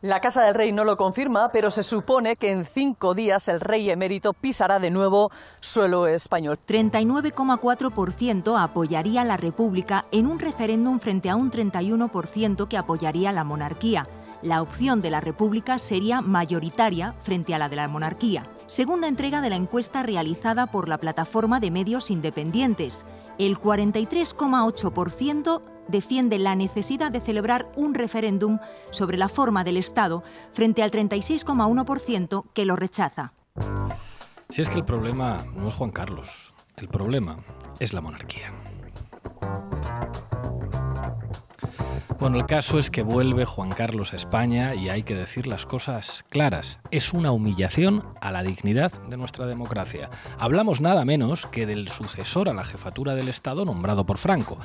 La Casa del Rey no lo confirma, pero se supone que en 5 días el rey emérito pisará de nuevo suelo español. 39,4% apoyaría la República en un referéndum frente a un 31% que apoyaría la monarquía. La opción de la República sería mayoritaria frente a la de la monarquía. Segunda entrega de la encuesta realizada por la plataforma de medios independientes. El 43,8% defiende la necesidad de celebrar un referéndum sobre la forma del Estado frente al 36,1% que lo rechaza. Si es que el problema no es Juan Carlos, el problema es la monarquía. Bueno, el caso es que vuelve Juan Carlos a España y hay que decir las cosas claras. Es una humillación a la dignidad de nuestra democracia. Hablamos nada menos que del sucesor a la jefatura del Estado nombrado por Franco.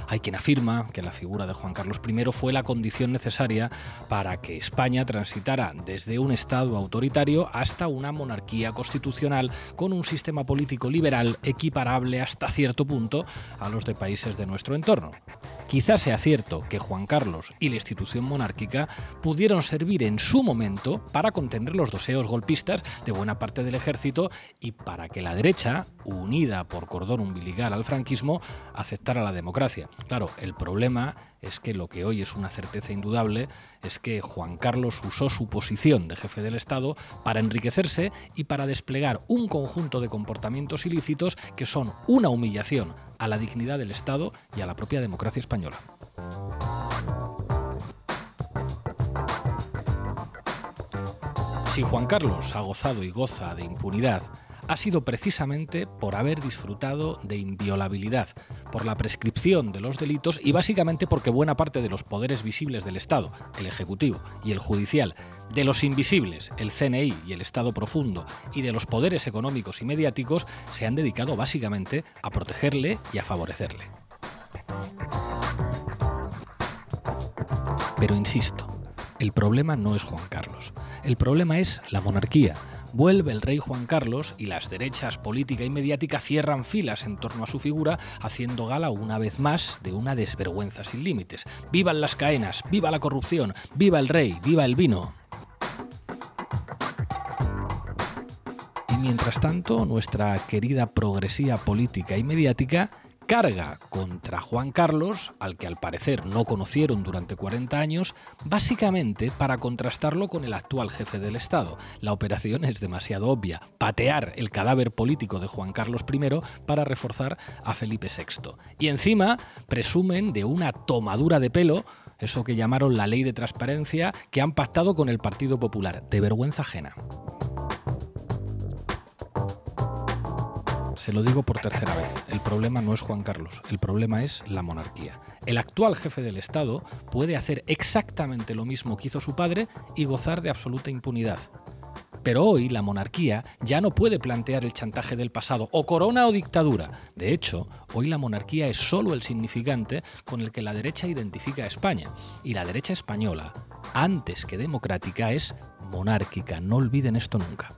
Hay quien afirma que la figura de Juan Carlos I fue la condición necesaria para que España transitara desde un Estado autoritario hasta una monarquía constitucional con un sistema político liberal equiparable hasta cierto punto a los de países de nuestro entorno. Quizás sea cierto que Juan Carlos y la institución monárquica pudieron servir en su momento para contener los deseos golpistas de buena parte del ejército y para que la derecha, unida por cordón umbilical al franquismo, aceptara la democracia. Claro, el problema es que lo que hoy es una certeza indudable es que Juan Carlos usó su posición de jefe del Estado para enriquecerse y para desplegar un conjunto de comportamientos ilícitos que son una humillación a la dignidad del Estado y a la propia democracia española. Si Juan Carlos ha gozado y goza de impunidad, ha sido precisamente por haber disfrutado de inviolabilidad, por la prescripción de los delitos y básicamente porque buena parte de los poderes visibles del Estado, el Ejecutivo y el Judicial, de los invisibles, el CNI y el Estado profundo, y de los poderes económicos y mediáticos, se han dedicado básicamente a protegerle y a favorecerle. Pero insisto, el problema no es Juan Carlos, el problema es la monarquía. Vuelve el rey Juan Carlos y las derechas política y mediática cierran filas en torno a su figura, haciendo gala una vez más de una desvergüenza sin límites. ¡Vivan las caenas! ¡Viva la corrupción! ¡Viva el rey! ¡Viva el vino! Y mientras tanto, nuestra querida progresía política y mediática carga contra Juan Carlos, al que al parecer no conocieron durante 40 años, básicamente para contrastarlo con el actual jefe del Estado. La operación es demasiado obvia: patear el cadáver político de Juan Carlos I para reforzar a Felipe VI. Y encima presumen de una tomadura de pelo, eso que llamaron la ley de transparencia, que han pactado con el Partido Popular. De vergüenza ajena. Se lo digo por tercera vez, el problema no es Juan Carlos, el problema es la monarquía. El actual jefe del Estado puede hacer exactamente lo mismo que hizo su padre y gozar de absoluta impunidad. Pero hoy la monarquía ya no puede plantear el chantaje del pasado, o corona o dictadura. De hecho, hoy la monarquía es solo el significante con el que la derecha identifica a España. Y la derecha española, antes que democrática, es monárquica. No olviden esto nunca.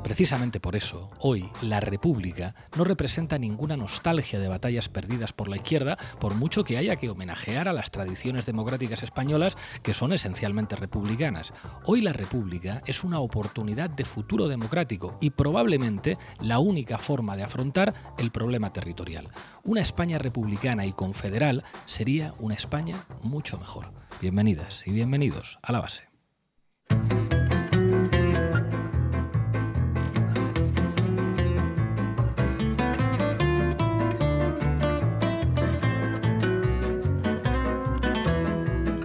Precisamente por eso, hoy, la República no representa ninguna nostalgia de batallas perdidas por la izquierda, por mucho que haya que homenajear a las tradiciones democráticas españolas, que son esencialmente republicanas. Hoy la República es una oportunidad de futuro democrático y probablemente la única forma de afrontar el problema territorial. Una España republicana y confederal sería una España mucho mejor. Bienvenidas y bienvenidos a La Base.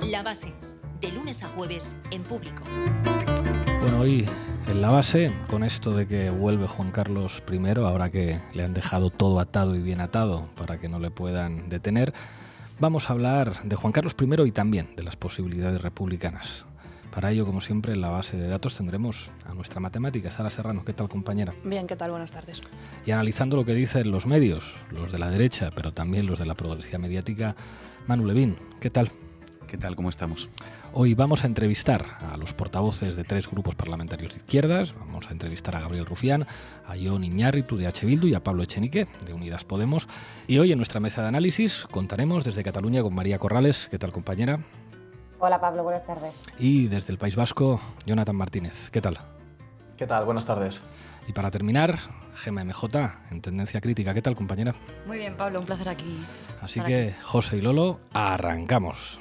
La Base, de lunes a jueves en Público. Bueno, hoy en La Base, con esto de que vuelve Juan Carlos I, ahora que le han dejado todo atado y bien atado para que no le puedan detener, vamos a hablar de Juan Carlos I y también de las posibilidades republicanas. Para ello, como siempre, en La Base de datos tendremos a nuestra matemática, Sara Serrano. ¿Qué tal, compañera? Bien, ¿qué tal? Buenas tardes. Y analizando lo que dicen los medios, los de la derecha, pero también los de la progresía mediática, Manu Levín. ¿Qué tal? ¿Qué tal? ¿Cómo estamos? Hoy vamos a entrevistar a los portavoces de 3 grupos parlamentarios de izquierdas. Vamos a entrevistar a Gabriel Rufián, a Jon Iñárritu de H. Bildu y a Pablo Echenique de Unidas Podemos. Y hoy en nuestra mesa de análisis contaremos desde Cataluña con María Corrales. ¿Qué tal, compañera? Hola, Pablo, buenas tardes. Y desde el País Vasco, Jonathan Martínez. ¿Qué tal? ¿Qué tal? Buenas tardes. Y para terminar, Gemma MJ, en Tendencia Crítica. ¿Qué tal, compañera? Muy bien, Pablo, un placer aquí. Así que, José y Lolo, arrancamos.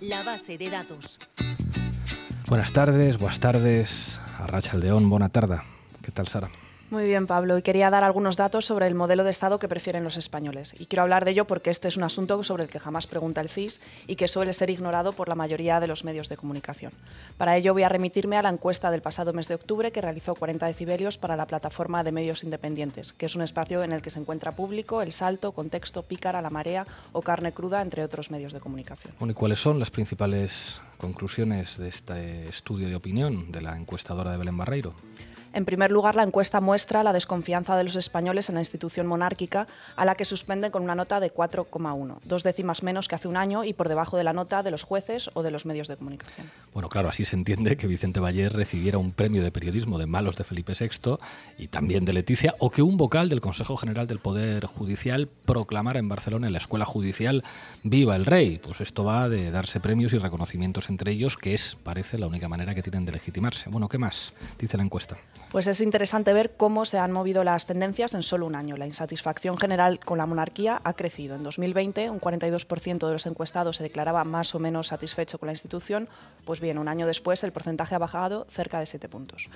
La base de datos. Buenas tardes, Arratsaldeon, buena tarde. ¿Qué tal, Sara? Muy bien, Pablo, y quería dar algunos datos sobre el modelo de Estado que prefieren los españoles. Y quiero hablar de ello porque este es un asunto sobre el que jamás pregunta el CIS y que suele ser ignorado por la mayoría de los medios de comunicación. Para ello voy a remitirme a la encuesta del pasado mes de octubre que realizó 40 decibelios para la plataforma de medios independientes, que es un espacio en el que se encuentra Público, El Salto, Contexto, Pícara, La Marea o Carne Cruda, entre otros medios de comunicación. Bueno, ¿y cuáles son las principales conclusiones de este estudio de opinión de la encuestadora de Belén Barreiro? En primer lugar, la encuesta muestra la desconfianza de los españoles en la institución monárquica, a la que suspenden con una nota de 4,1, 2 décimas menos que hace un año y por debajo de la nota de los jueces o de los medios de comunicación. Bueno, claro, así se entiende que Vicente Ballés recibiera un premio de periodismo de malos de Felipe VI y también de Leticia, o que un vocal del Consejo General del Poder Judicial proclamara en Barcelona, en la Escuela Judicial, ¡Viva el Rey! Pues esto va de darse premios y reconocimientos entre ellos, que es, parece, la única manera que tienen de legitimarse. Bueno, ¿qué más dice la encuesta? Pues es interesante ver cómo se han movido las tendencias en solo un año. La insatisfacción general con la monarquía ha crecido. En 2020, un 42% de los encuestados se declaraba más o menos satisfecho con la institución. Pues bien, un año después el porcentaje ha bajado cerca de 7 puntos.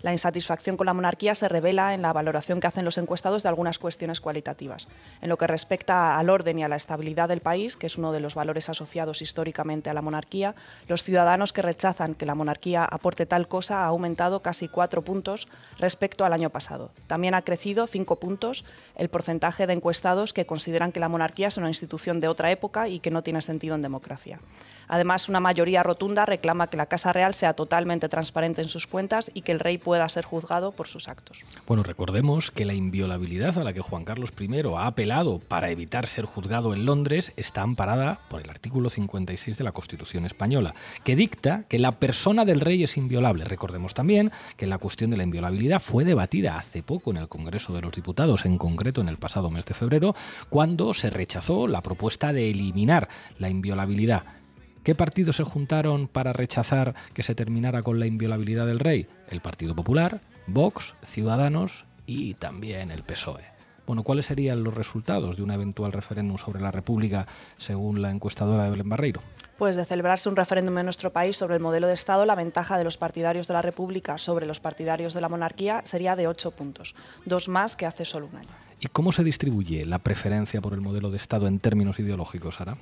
La insatisfacción con la monarquía se revela en la valoración que hacen los encuestados de algunas cuestiones cualitativas. En lo que respecta al orden y a la estabilidad del país, que es uno de los valores asociados históricamente a la monarquía, los ciudadanos que rechazan que la monarquía aporte tal cosa ha aumentado casi 4 puntos respecto al año pasado. También ha crecido 5 puntos el porcentaje de encuestados que consideran que la monarquía es una institución de otra época y que no tiene sentido en democracia. Además, una mayoría rotunda reclama que la Casa Real sea totalmente transparente en sus cuentas y que el rey pueda ser juzgado por sus actos. Bueno, recordemos que la inviolabilidad a la que Juan Carlos I ha apelado para evitar ser juzgado en Londres está amparada por el artículo 56 de la Constitución española, que dicta que la persona del rey es inviolable. Recordemos también que la cuestión de la inviolabilidad fue debatida hace poco en el Congreso de los Diputados, en concreto en el pasado mes de febrero, cuando se rechazó la propuesta de eliminar la inviolabilidad. ¿Qué partidos se juntaron para rechazar que se terminara con la inviolabilidad del rey? El Partido Popular, Vox, Ciudadanos y también el PSOE. Bueno, ¿cuáles serían los resultados de un eventual referéndum sobre la República según la encuestadora de Belén Barreiro? Pues de celebrarse un referéndum en nuestro país sobre el modelo de Estado, la ventaja de los partidarios de la República sobre los partidarios de la monarquía sería de 8 puntos, 2 más que hace solo un año. ¿Y cómo se distribuye la preferencia por el modelo de Estado en términos ideológicos, Sara?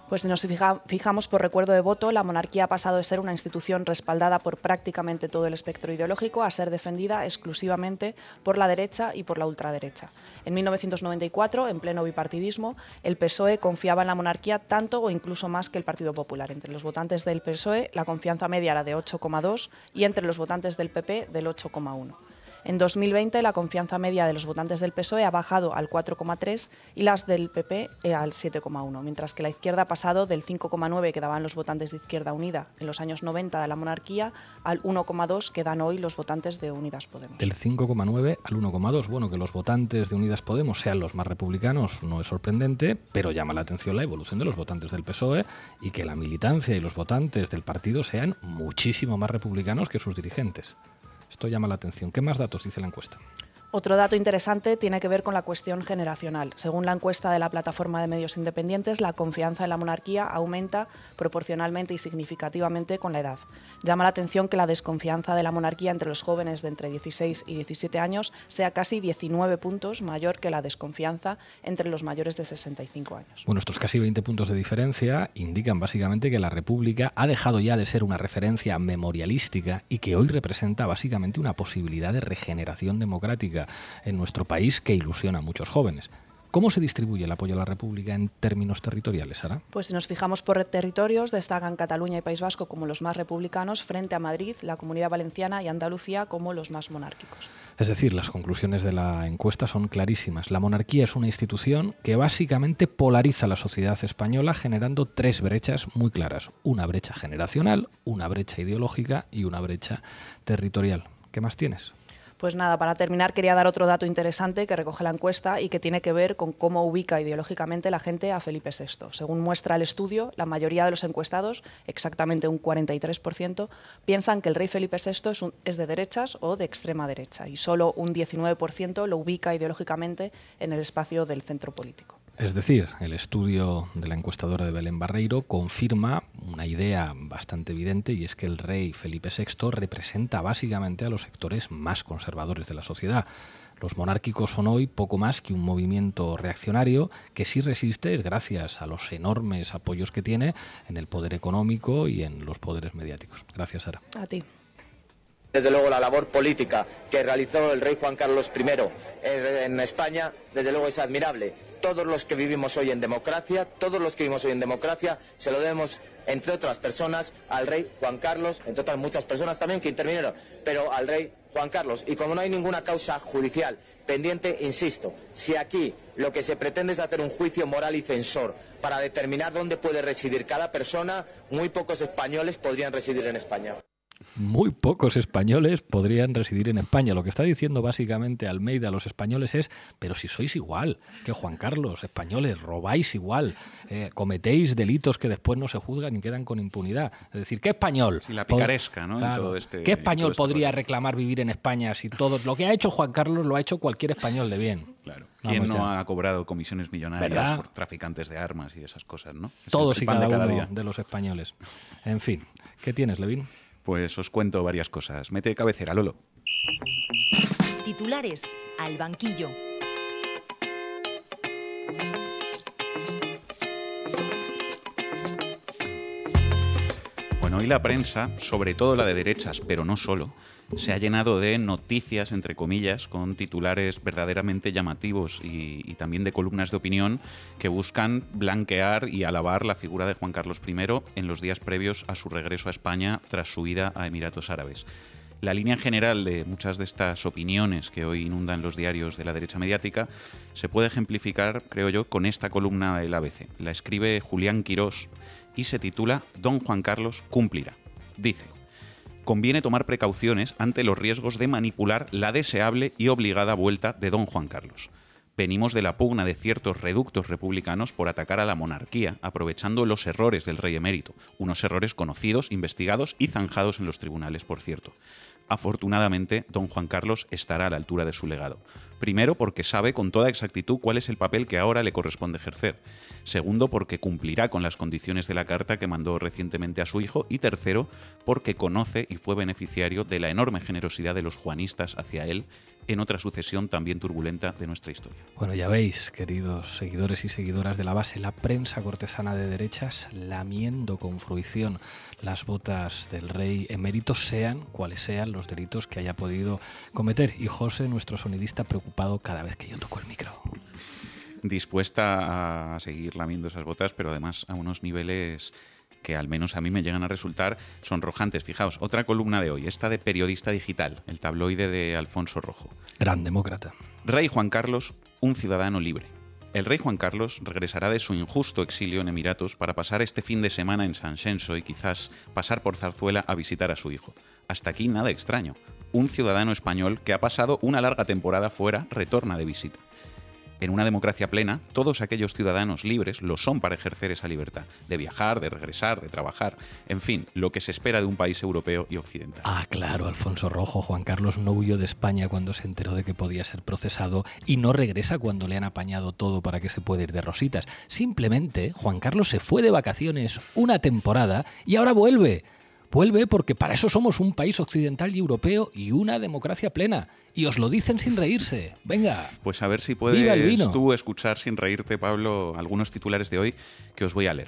Pues si nos fijamos por recuerdo de voto, la monarquía ha pasado de ser una institución respaldada por prácticamente todo el espectro ideológico a ser defendida exclusivamente por la derecha y por la ultraderecha. En 1994, en pleno bipartidismo, el PSOE confiaba en la monarquía tanto o incluso más que el Partido Popular. Entre los votantes del PSOE, la confianza media era de 8,2 y entre los votantes del PP del 8,1. En 2020 la confianza media de los votantes del PSOE ha bajado al 4,3 y las del PP al 7,1, mientras que la izquierda ha pasado del 5,9 que daban los votantes de Izquierda Unida en los años 90 de la monarquía al 1,2 que dan hoy los votantes de Unidas Podemos. Del 5,9 al 1,2. Bueno, que los votantes de Unidas Podemos sean los más republicanos no es sorprendente, pero llama la atención la evolución de los votantes del PSOE y que la militancia y los votantes del partido sean muchísimo más republicanos que sus dirigentes. Esto llama la atención. ¿Qué más datos dice la encuesta? Otro dato interesante tiene que ver con la cuestión generacional. Según la encuesta de la plataforma de medios independientes, la confianza en la monarquía aumenta proporcionalmente y significativamente con la edad. Llama la atención que la desconfianza de la monarquía entre los jóvenes de entre 16 y 17 años sea casi 19 puntos mayor que la desconfianza entre los mayores de 65 años. Bueno, estos casi 20 puntos de diferencia indican básicamente que la República ha dejado ya de ser una referencia memorialística y que hoy representa básicamente una posibilidad de regeneración democrática en nuestro país que ilusiona a muchos jóvenes. ¿Cómo se distribuye el apoyo a la República en términos territoriales, Sara? Pues si nos fijamos por territorios, destacan Cataluña y País Vasco como los más republicanos, frente a Madrid, la Comunidad Valenciana y Andalucía como los más monárquicos. Es decir, las conclusiones de la encuesta son clarísimas. La monarquía es una institución que básicamente polariza la sociedad española, generando tres brechas muy claras. Una brecha generacional, una brecha ideológica y una brecha territorial. ¿Qué más tienes? Pues nada, para terminar quería dar otro dato interesante que recoge la encuesta y que tiene que ver con cómo ubica ideológicamente la gente a Felipe VI. Según muestra el estudio, la mayoría de los encuestados, exactamente un 43%, piensan que el rey Felipe VI es de derechas o de extrema derecha y solo un 19% lo ubica ideológicamente en el espacio del centro político. Es decir, el estudio de la encuestadora de Belén Barreiro confirma una idea bastante evidente, y es que el rey Felipe VI representa básicamente a los sectores más conservadores de la sociedad. Los monárquicos son hoy poco más que un movimiento reaccionario que sí resiste es gracias a los enormes apoyos que tiene en el poder económico y en los poderes mediáticos. Gracias, Sara. A ti. Desde luego la labor política que realizó el rey Juan Carlos I en España, desde luego es admirable. Todos los que vivimos hoy en democracia, se lo debemos, entre otras personas, al rey Juan Carlos, entre otras muchas personas también que intervinieron, pero al rey Juan Carlos. Y como no hay ninguna causa judicial pendiente, insisto, si aquí lo que se pretende es hacer un juicio moral y censor para determinar dónde puede residir cada persona, muy pocos españoles podrían residir en España. Muy pocos españoles podrían residir en España. Lo que está diciendo básicamente Almeida a los españoles es: pero si sois igual que Juan Carlos, españoles, robáis igual, cometéis delitos que después no se juzgan y quedan con impunidad. Es decir, ¿qué español? Sí, la picaresca, ¿no? Claro, ¿qué español podría reclamar vivir en España si todo lo que ha hecho Juan Carlos lo ha hecho cualquier español de bien? Claro. ¿Quién no ha cobrado comisiones millonarias, ¿verdad?, por traficantes de armas y esas cosas, ¿no? Todos y cada uno de los españoles. En fin, ¿qué tienes, Levin? Pues os cuento varias cosas. Mete cabecera, Lolo. Titulares al banquillo. Bueno, hoy la prensa, sobre todo la de derechas, pero no solo, se ha llenado de noticias, entre comillas, con titulares verdaderamente llamativos y también de columnas de opinión que buscan blanquear y alabar la figura de Juan Carlos I en los días previos a su regreso a España tras su ida a Emiratos Árabes. La línea general de muchas de estas opiniones que hoy inundan los diarios de la derecha mediática se puede ejemplificar, creo yo, con esta columna del ABC. La escribe Julián Quirós y se titula «Don Juan Carlos cumplirá». Dice: conviene tomar precauciones ante los riesgos de manipular la deseable y obligada vuelta de don Juan Carlos. Venimos de la pugna de ciertos reductos republicanos por atacar a la monarquía, aprovechando los errores del rey emérito, unos errores conocidos, investigados y zanjados en los tribunales, por cierto. Afortunadamente, don Juan Carlos estará a la altura de su legado. Primero, porque sabe con toda exactitud cuál es el papel que ahora le corresponde ejercer. Segundo, porque cumplirá con las condiciones de la carta que mandó recientemente a su hijo. Y tercero, porque conoce y fue beneficiario de la enorme generosidad de los juanistas hacia él en otra sucesión también turbulenta de nuestra historia. Bueno, ya veis, queridos seguidores y seguidoras de la base, la prensa cortesana de derechas lamiendo con fruición las botas del rey emérito, sean cuales sean los delitos que haya podido cometer. Y José, nuestro sonidista, preocupado cada vez que yo toco el micro. Dispuesta a seguir lamiendo esas botas, pero además a unos niveles que al menos a mí me llegan a resultar sonrojantes. Fijaos, otra columna de hoy, esta de Periodista Digital, el tabloide de Alfonso Rojo. Gran demócrata. Rey Juan Carlos, un ciudadano libre. El rey Juan Carlos regresará de su injusto exilio en Emiratos para pasar este fin de semana en San Xenxo y quizás pasar por Zarzuela a visitar a su hijo. Hasta aquí nada extraño. Un ciudadano español que ha pasado una larga temporada fuera retorna de visita. En una democracia plena, todos aquellos ciudadanos libres lo son para ejercer esa libertad, de viajar, de regresar, de trabajar, en fin, lo que se espera de un país europeo y occidental. Ah, claro, Alfonso Rojo. Juan Carlos no huyó de España cuando se enteró de que podía ser procesado y no regresa cuando le han apañado todo para que se pueda ir de rositas. Simplemente, Juan Carlos se fue de vacaciones una temporada y ahora vuelve. Vuelve porque para eso somos un país occidental y europeo y una democracia plena. Y os lo dicen sin reírse. Venga. Pues a ver si puedes tú escuchar sin reírte, Pablo, algunos titulares de hoy que os voy a leer.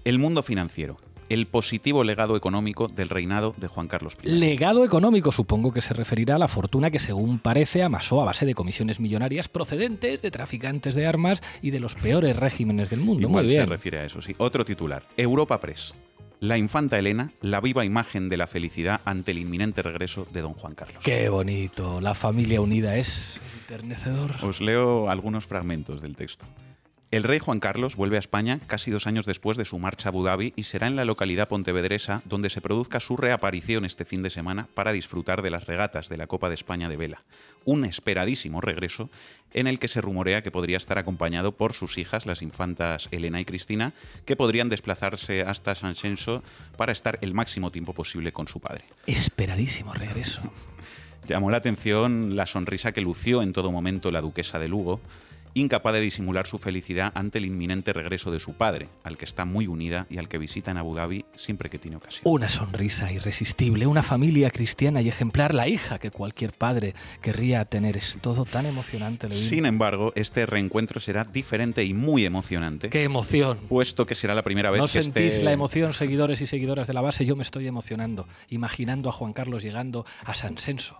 El Mundo Financiero. el positivo legado económico del reinado de Juan Carlos I. Legado económico, supongo que se referirá a la fortuna que, según parece, amasó a base de comisiones millonarias procedentes de traficantes de armas y de los peores regímenes del mundo. Igual Muy bien. se refiere a eso, sí. Otro titular. Europa Press. La infanta Elena, la viva imagen de la felicidad ante el inminente regreso de don Juan Carlos. Qué bonito. La familia unida es enternecedor. Os leo algunos fragmentos del texto. El rey Juan Carlos vuelve a España casi 2 años después de su marcha a Abu Dhabi y será en la localidad pontevedresa donde se produzca su reaparición este fin de semana para disfrutar de las regatas de la Copa de España de vela. Un esperadísimo regreso en el que se rumorea que podría estar acompañado por sus hijas, las infantas Elena y Cristina, que podrían desplazarse hasta San Censo para estar el máximo tiempo posible con su padre. Esperadísimo regreso. Llamó la atención la sonrisa que lució en todo momento la duquesa de Lugo, incapaz de disimular su felicidad ante el inminente regreso de su padre, al que está muy unida y al que visita en Abu Dhabi siempre que tiene ocasión. Una sonrisa irresistible, una familia cristiana y ejemplar, la hija que cualquier padre querría tener. Es todo tan emocionante. Sin embargo, este reencuentro será diferente y muy emocionante. ¡Qué emoción! Puesto que será la primera vez ¿No que sentís la emoción, seguidores y seguidoras de la base? Yo me estoy emocionando, imaginando a Juan Carlos llegando a San Censo.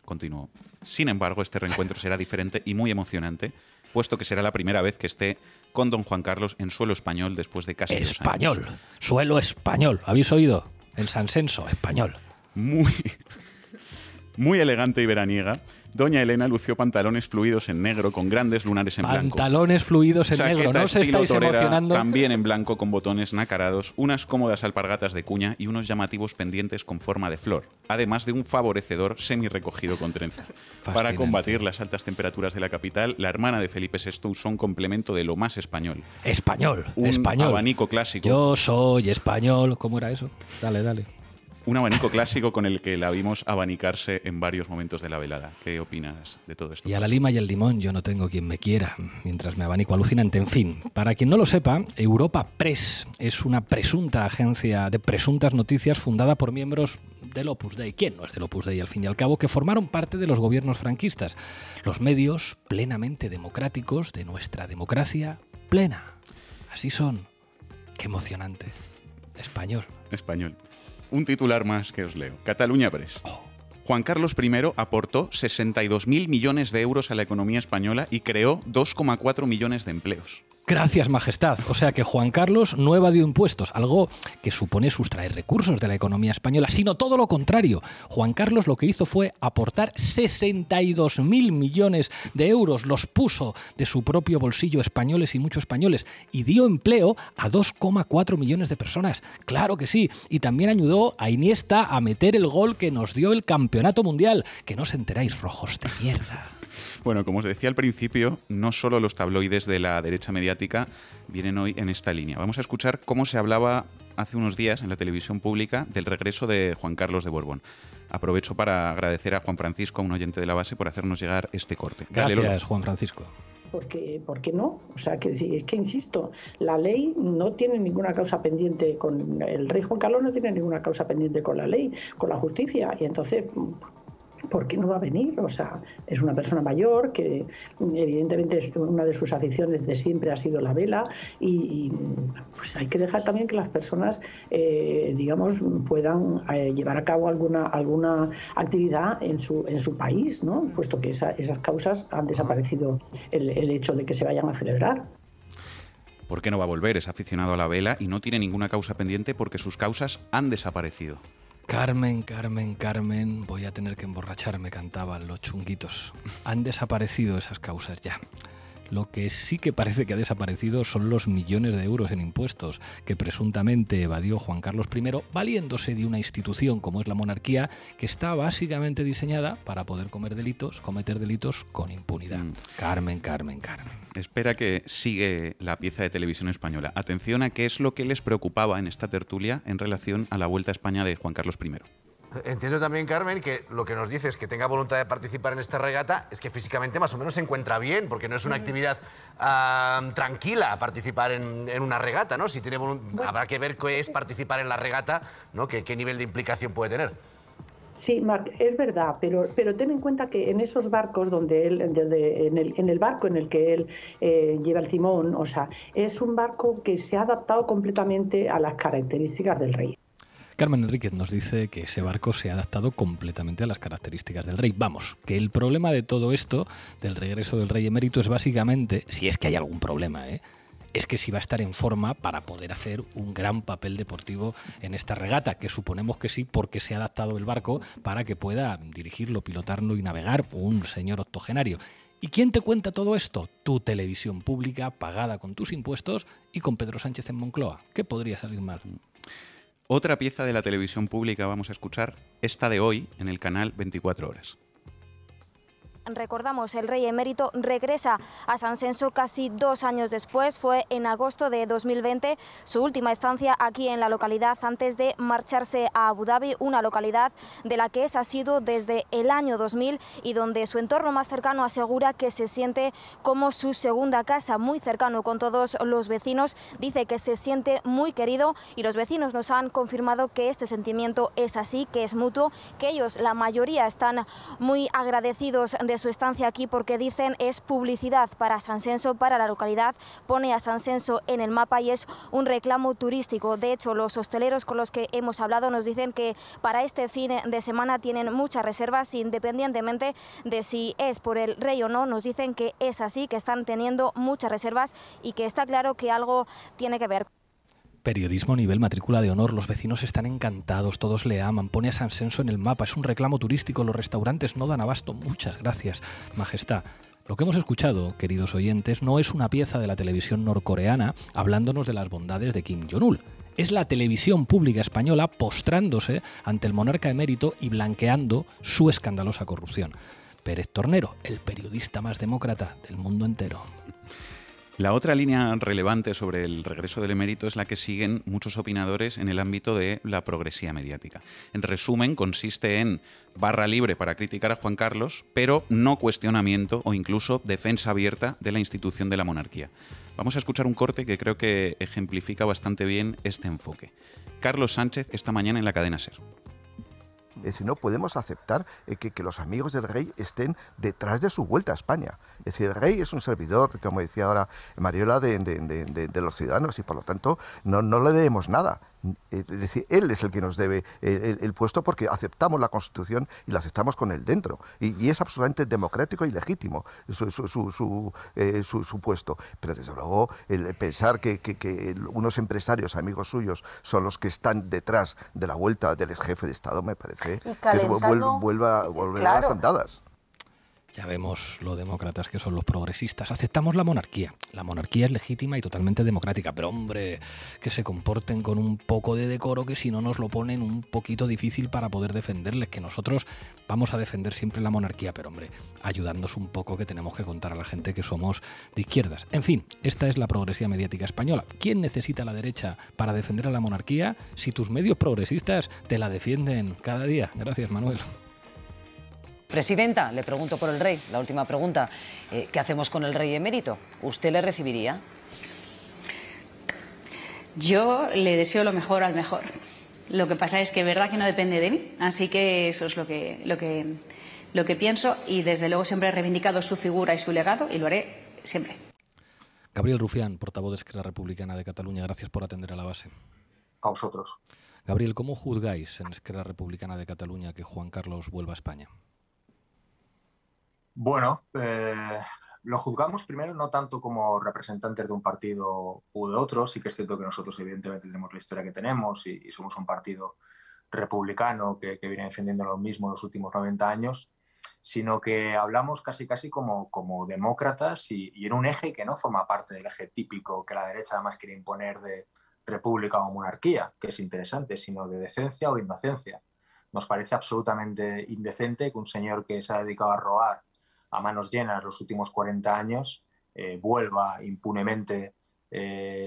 Continuó. Sin embargo, este reencuentro será diferente y muy emocionante, puesto que será la primera vez que esté con don Juan Carlos en suelo español después de casi 2 años. Español, suelo español. ¿Habéis oído? En San Censo, español. Muy elegante y veraniega, doña Elena lució pantalones fluidos en negro con grandes lunares en blanco. Pantalones fluidos en negro, ¿no os estáis emocionando? También en blanco con botones nacarados, unas cómodas alpargatas de cuña y unos llamativos pendientes con forma de flor, además de un favorecedor semi-recogido con trenza. Para combatir las altas temperaturas de la capital, la hermana de Felipe VI usó un complemento de lo más español. Español, un español. Abanico clásico. Yo soy español. ¿Cómo era eso? Dale, dale. Un abanico clásico con el que la vimos abanicarse en varios momentos de la velada. ¿Qué opinas de todo esto? Y a la lima y el limón yo no tengo quien me quiera, mientras me abanico alucinante. En fin, para quien no lo sepa, Europa Press es una presunta agencia de presuntas noticias fundada por miembros del Opus Dei. ¿Quién no es del Opus Dei, al fin y al cabo? Que formaron parte de los gobiernos franquistas. Los medios plenamente democráticos de nuestra democracia plena. Así son. Qué emocionante. Español. Español. Un titular más que os leo. Cataluña Press. Juan Carlos I aportó 62.000 millones de euros a la economía española y creó 2,4 millones de empleos. Gracias, Majestad. O sea que Juan Carlos no evadió impuestos, algo que supone sustraer recursos de la economía española, sino todo lo contrario. Juan Carlos lo que hizo fue aportar 62.000 millones de euros, los puso de su propio bolsillo españoles y muchos españoles, y dio empleo a 2,4 millones de personas. Claro que sí. Y también ayudó a Iniesta a meter el gol que nos dio el campeonato mundial. Que no os enteráis, rojos de mierda. Bueno, como os decía al principio, no solo los tabloides de la derecha mediática vienen hoy en esta línea. Vamos a escuchar cómo se hablaba hace unos días en la televisión pública del regreso de Juan Carlos de Borbón. Aprovecho para agradecer a Juan Francisco, a un oyente de la base, por hacernos llegar este corte. Gracias, Juan Francisco. ¿Por qué no? O sea, que es que insisto, la ley no tiene ninguna causa pendiente con el rey Juan Carlos, no tiene ninguna causa pendiente con la ley, con la justicia, y entonces ¿por qué no va a venir? O sea, es una persona mayor que evidentemente una de sus aficiones de siempre ha sido la vela y pues hay que dejar también que las personas, digamos, puedan llevar a cabo alguna actividad en su país, ¿no? Puesto que esas causas han desaparecido el hecho de que se vayan a celebrar. ¿Por qué no va a volver? Es aficionado a la vela y no tiene ninguna causa pendiente porque sus causas han desaparecido. Carmen, Carmen, Carmen, voy a tener que emborracharme, cantaban los chunguitos. Han desaparecido esas causas ya. Lo que sí que parece que ha desaparecido son los millones de euros en impuestos que presuntamente evadió Juan Carlos I, valiéndose de una institución como es la monarquía, que está básicamente diseñada para poder cometer delitos con impunidad. Carmen, Carmen, Carmen. Espera que sigue la pieza de televisión española. Atención a qué es lo que les preocupaba en esta tertulia en relación a la Vuelta a España de Juan Carlos I. Entiendo también, Carmen, que lo que nos dice es que tenga voluntad de participar en esta regata es que físicamente más o menos se encuentra bien, porque no es una actividad tranquila participar en una regata, ¿no? Si tiene habrá que ver qué es participar en la regata, ¿no? ¿Qué nivel de implicación puede tener? Sí, Marc, es verdad, pero ten en cuenta que en esos barcos donde él, en el barco en el que él lleva el timón, o sea, es un barco que se ha adaptado completamente a las características del rey. Carmen Enríquez nos dice que ese barco se ha adaptado completamente a las características del rey. Vamos, que el problema de todo esto, del regreso del rey emérito, es básicamente, si es que hay algún problema, es que si va a estar en forma para poder hacer un gran papel deportivo en esta regata, que suponemos que sí, porque se ha adaptado el barco para que pueda dirigirlo, pilotarlo y navegar un señor octogenario. ¿Y quién te cuenta todo esto? Tu televisión pública, pagada con tus impuestos y con Pedro Sánchez en Moncloa. ¿Qué podría salir mal? Otra pieza de la televisión pública vamos a escuchar, esta de hoy, en el canal 24 Horas. Recordamos, el rey emérito regresa a San Censo casi 2 años después. Fue en agosto de 2020 su última estancia aquí en la localidad antes de marcharse a Abu Dhabi, una localidad de la que es asiduo desde el año 2000 y donde su entorno más cercano asegura que se siente como su segunda casa, muy cercano con todos los vecinos. Dice que se siente muy querido y los vecinos nos han confirmado que este sentimiento es así, que es mutuo, que ellos, la mayoría, están muy agradecidos de su estancia aquí porque dicen es publicidad para San Censo, para la localidad, pone a San Censo en el mapa y es un reclamo turístico. De hecho, los hosteleros con los que hemos hablado nos dicen que para este fin de semana tienen muchas reservas, independientemente de si es por el rey o no. Nos dicen que es así, que están teniendo muchas reservas y que está claro que algo tiene que ver. Periodismo a nivel matrícula de honor, los vecinos están encantados, todos le aman, pone a San Censo en el mapa, es un reclamo turístico, los restaurantes no dan abasto. Muchas gracias, Majestad. Lo que hemos escuchado, queridos oyentes, no es una pieza de la televisión norcoreana hablándonos de las bondades de Kim Jong-un. Es la televisión pública española postrándose ante el monarca emérito y blanqueando su escandalosa corrupción. Pérez Tornero, el periodista más demócrata del mundo entero. La otra línea relevante sobre el regreso del emérito es la que siguen muchos opinadores en el ámbito de la progresía mediática. En resumen, consiste en barra libre para criticar a Juan Carlos, pero no cuestionamiento o incluso defensa abierta de la institución de la monarquía. Vamos a escuchar un corte que creo que ejemplifica bastante bien este enfoque. Carlos Sánchez esta mañana en la cadena SER. Si no podemos aceptar que los amigos del rey estén detrás de su vuelta a España. Es decir, el rey es un servidor, como decía ahora Mariola, de los ciudadanos y por lo tanto no le debemos nada. Es decir, él es el que nos debe el puesto porque aceptamos la Constitución y la aceptamos con él dentro. Y es absolutamente democrático y legítimo su puesto. Pero desde luego el pensar que unos empresarios amigos suyos son los que están detrás de la vuelta del ex jefe de Estado me parece que vuelve a las andadas. Ya vemos lo demócratas que son los progresistas. Aceptamos la monarquía. La monarquía es legítima y totalmente democrática. Pero, hombre, que se comporten con un poco de decoro, que si no nos lo ponen un poquito difícil para poder defenderles. Que nosotros vamos a defender siempre la monarquía. Pero, hombre, ayudándonos un poco, que tenemos que contar a la gente que somos de izquierdas. En fin, esta es la progresía mediática española. ¿Quién necesita a la derecha para defender a la monarquía si tus medios progresistas te la defienden cada día? Gracias, Manuel. Presidenta, le pregunto por el rey, la última pregunta. ¿Qué hacemos con el rey emérito? ¿Usted le recibiría? Yo le deseo lo mejor al mejor. Lo que pasa es que es verdad que no depende de mí, así que eso es lo que pienso y desde luego siempre he reivindicado su figura y su legado y lo haré siempre. Gabriel Rufián, portavoz de Esquerra Republicana de Cataluña, gracias por atender a la base. A vosotros. Gabriel, ¿cómo juzgáis en Esquerra Republicana de Cataluña que Juan Carlos vuelva a España? Bueno, lo juzgamos primero no tanto como representantes de un partido u de otro. Sí que es cierto que nosotros evidentemente tenemos la historia que tenemos y somos un partido republicano que viene defendiendo lo mismo en los últimos 90 años, sino que hablamos casi como demócratas y en un eje que no forma parte del eje típico que la derecha además quiere imponer de república o monarquía, que es interesante, sino de decencia o inocencia. Nos parece absolutamente indecente que un señor que se ha dedicado a robar a manos llenas los últimos 40 años, vuelva impunemente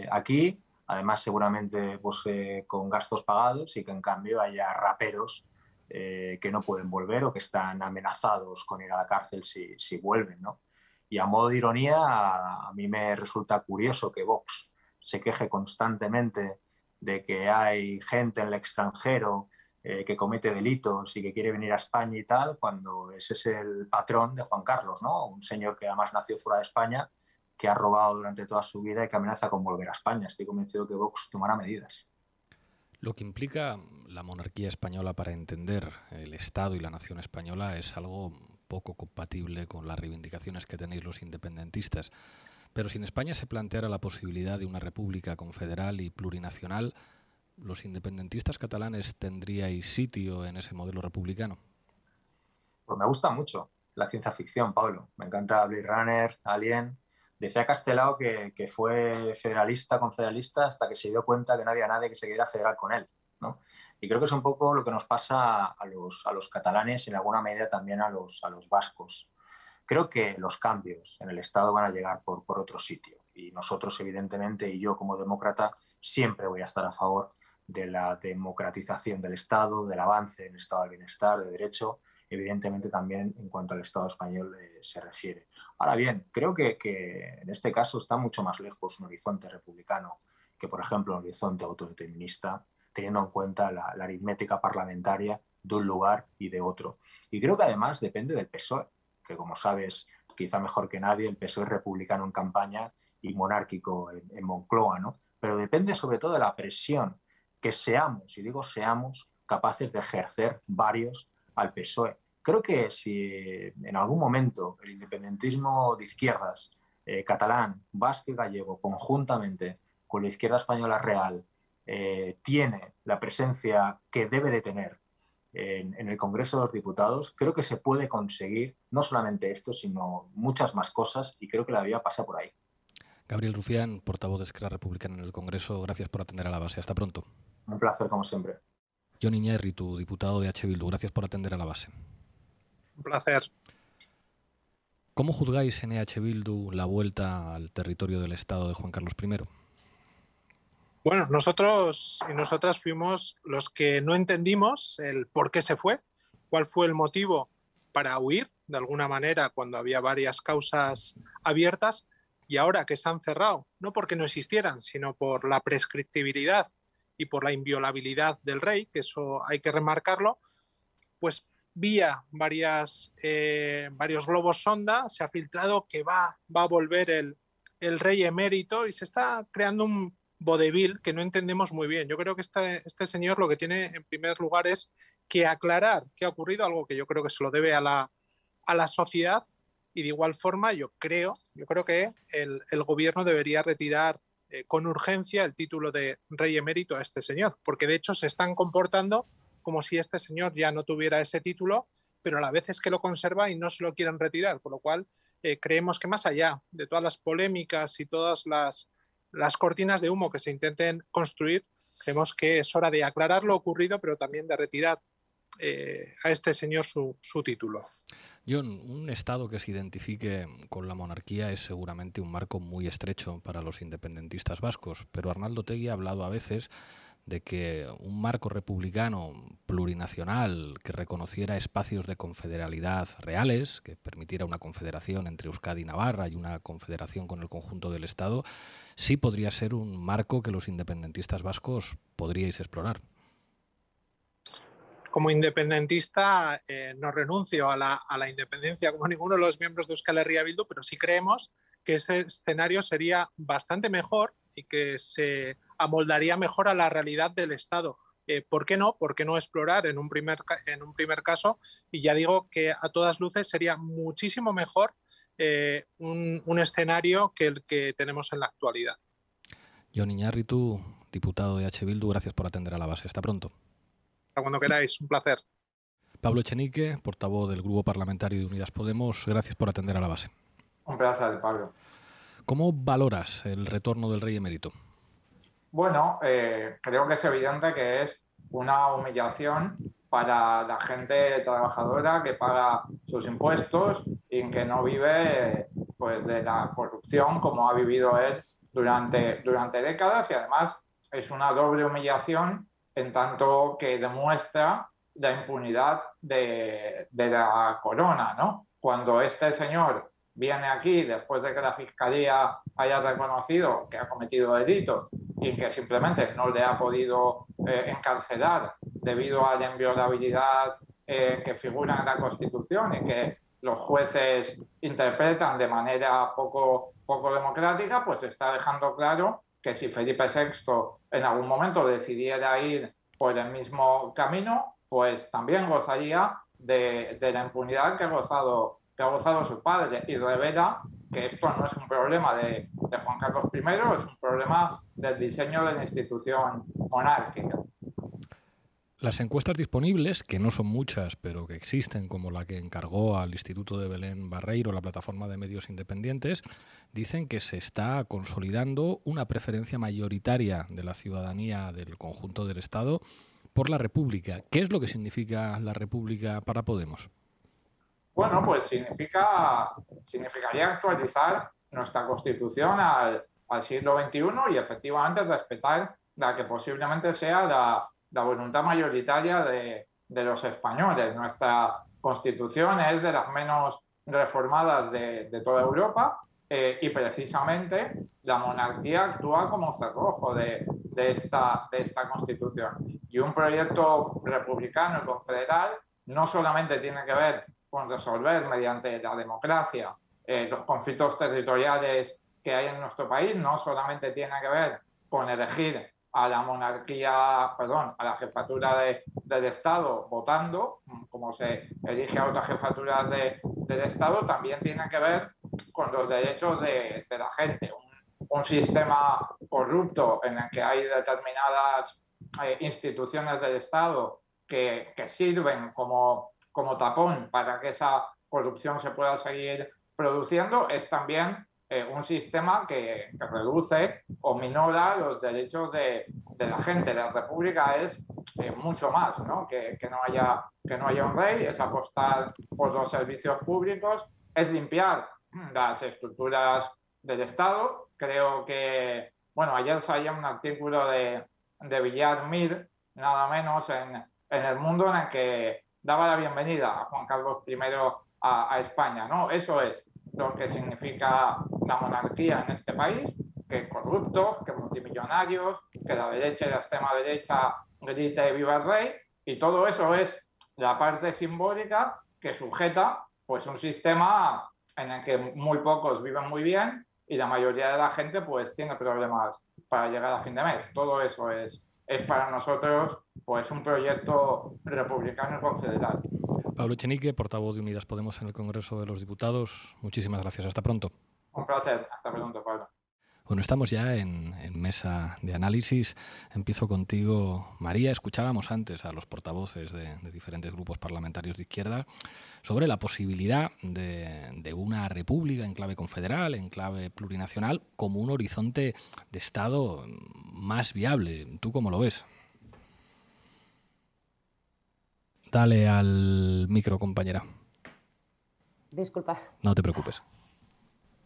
aquí, además seguramente pues, con gastos pagados y que en cambio haya raperos que no pueden volver o que están amenazados con ir a la cárcel si vuelven, ¿no? Y a modo de ironía, a mí me resulta curioso que Vox se queje constantemente de que hay gente en el extranjero que comete delitos y que quiere venir a España y tal, cuando ese es el patrón de Juan Carlos, ¿no? Un señor que además nació fuera de España, que ha robado durante toda su vida y que amenaza con volver a España. Estoy convencido que Vox tomará medidas. Lo que implica la monarquía española para entender el Estado y la nación española es algo poco compatible con las reivindicaciones que tenéis los independentistas. Pero si en España se planteara la posibilidad de una república confederal y plurinacional, ¿los independentistas catalanes tendríais sitio en ese modelo republicano? Pues me gusta mucho la ciencia ficción, Pablo. Me encanta Blade Runner, Alien. Decía Castelao que fue federalista, confederalista, hasta que se dio cuenta que no había nadie que se quería federal con él, ¿no? Y creo que es un poco lo que nos pasa a los catalanes y en alguna medida también a los vascos. Creo que los cambios en el Estado van a llegar por otro sitio. Y nosotros, evidentemente, y yo como demócrata, siempre voy a estar a favor de la democratización del Estado, del avance del Estado del bienestar, de derecho, evidentemente también en cuanto al Estado español se refiere. Ahora bien, creo que en este caso está mucho más lejos un horizonte republicano que, por ejemplo, un horizonte autodeterminista, teniendo en cuenta la aritmética parlamentaria de un lugar y de otro. Y creo que además depende del PSOE, que como sabes, quizá mejor que nadie, el PSOE es republicano en campaña y monárquico en Moncloa, ¿no? Pero depende sobre todo de la presión que seamos, y digo seamos, capaces de ejercer varios al PSOE. Creo que si en algún momento el independentismo de izquierdas, catalán, vasco y gallego, conjuntamente con la izquierda española real, tiene la presencia que debe de tener en el Congreso de los Diputados, creo que se puede conseguir no solamente esto, sino muchas más cosas, y creo que la vía pasa por ahí. Gabriel Rufián, portavoz de Esquerra Republicana en el Congreso, gracias por atender a la base. Hasta pronto. Un placer, como siempre. Jon Iñárritu, diputado de H. Bildu, gracias por atender a la base. Un placer. ¿Cómo juzgáis en EH Bildu la vuelta al territorio del Estado de Juan Carlos I? Bueno, nosotros y nosotras fuimos los que no entendimos el por qué se fue, cuál fue el motivo para huir, de alguna manera, cuando había varias causas abiertas, y ahora que se han cerrado, no porque no existieran, sino por la prescriptibilidad y por la inviolabilidad del rey, que eso hay que remarcarlo, pues vía varios globos sonda se ha filtrado que va a volver el rey emérito y se está creando un vodevil que no entendemos muy bien. Yo creo que este señor lo que tiene en primer lugar es que aclarar qué ha ocurrido, algo que yo creo que se lo debe a la sociedad, y de igual forma yo creo que el gobierno debería retirar con urgencia el título de rey emérito a este señor, porque de hecho se están comportando como si este señor ya no tuviera ese título, pero a la vez es que lo conserva y no se lo quieren retirar, por lo cual creemos que más allá de todas las polémicas y todas las cortinas de humo que se intenten construir, creemos que es hora de aclarar lo ocurrido, pero también de retirar a este señor su título. Jon, un Estado que se identifique con la monarquía es seguramente un marco muy estrecho para los independentistas vascos, pero Arnaldo Otegi ha hablado a veces de que un marco republicano plurinacional que reconociera espacios de confederalidad reales, que permitiera una confederación entre Euskadi y Navarra y una confederación con el conjunto del Estado, sí podría ser un marco que los independentistas vascos podríais explorar. Como independentista no renuncio a la independencia como ninguno de los miembros de Euskal Herria Bildu, pero sí creemos que ese escenario sería bastante mejor y que se amoldaría mejor a la realidad del Estado. ¿Por qué no? ¿Por qué no explorar en un primer caso? Y ya digo que a todas luces sería muchísimo mejor un escenario que el que tenemos en la actualidad. Jon Iñárritu, diputado de H. Bildu, gracias por atender a la base. Hasta pronto. Hasta cuando queráis, un placer. Pablo Echenique, portavoz del Grupo Parlamentario de Unidas Podemos, gracias por atender a la base. Un placer, Pablo. ¿Cómo valoras el retorno del rey emérito? Bueno, creo que es evidente que es una humillación para la gente trabajadora que paga sus impuestos y que no vive pues, de la corrupción como ha vivido él durante décadas, y además es una doble humillación en tanto que demuestra la impunidad de la corona, ¿no? Cuando este señor viene aquí después de que la Fiscalía haya reconocido que ha cometido delitos y que simplemente no le ha podido encarcelar debido a la inviolabilidad que figura en la Constitución y que los jueces interpretan de manera poco democrática, pues está dejando claro que si Felipe VI en algún momento decidiera ir por el mismo camino, pues también gozaría de la impunidad que ha gozado su padre, y revela que esto no es un problema de Juan Carlos I, es un problema del diseño de la institución monárquica. Las encuestas disponibles, que no son muchas, pero que existen, como la que encargó al Instituto de Belén Barreiro, la plataforma de medios independientes, dicen que se está consolidando una preferencia mayoritaria de la ciudadanía del conjunto del Estado por la República. ¿Qué es lo que significa la República para Podemos? Bueno, pues significaría actualizar nuestra Constitución al siglo XXI y efectivamente respetar la que posiblemente sea la voluntad mayoritaria de los españoles. Nuestra Constitución es de las menos reformadas de toda Europa y precisamente la monarquía actúa como cerrojo de esta Constitución. Y un proyecto republicano y confederal no solamente tiene que ver con resolver mediante la democracia los conflictos territoriales que hay en nuestro país, no solamente tiene que ver con elegir a la monarquía, a la jefatura del Estado votando, como se elige a otras jefaturas del Estado, también tiene que ver con los derechos de la gente. Un sistema corrupto en el que hay determinadas instituciones del Estado que sirven como tapón para que esa corrupción se pueda seguir produciendo, es también un sistema que reduce o minora los derechos de la gente. La República es mucho más, ¿no? Que no haya un rey, es apostar por los servicios públicos, es limpiar las estructuras del Estado. Creo que, ayer salía un artículo de Villar Mir, nada menos, en El Mundo, en el que daba la bienvenida a Juan Carlos I a España, ¿no? Eso es lo que significa la monarquía en este país, que corruptos, que multimillonarios, que la derecha y la extrema derecha grite viva el rey, y todo eso es la parte simbólica que sujeta pues un sistema en el que muy pocos viven muy bien y la mayoría de la gente pues tiene problemas para llegar a fin de mes. Todo eso es para nosotros pues un proyecto republicano y confederal. Pablo Echenique, portavoz de Unidas Podemos en el Congreso de los Diputados. Muchísimas gracias. Hasta pronto. Un placer. Hasta pronto, Pablo. Bueno, estamos ya en mesa de análisis. Empiezo contigo, María. Escuchábamos antes a los portavoces de diferentes grupos parlamentarios de izquierda sobre la posibilidad de una república en clave confederal, en clave plurinacional, como un horizonte de Estado más viable. ¿Tú cómo lo ves? Dale al micro, compañera. Disculpa. No te preocupes.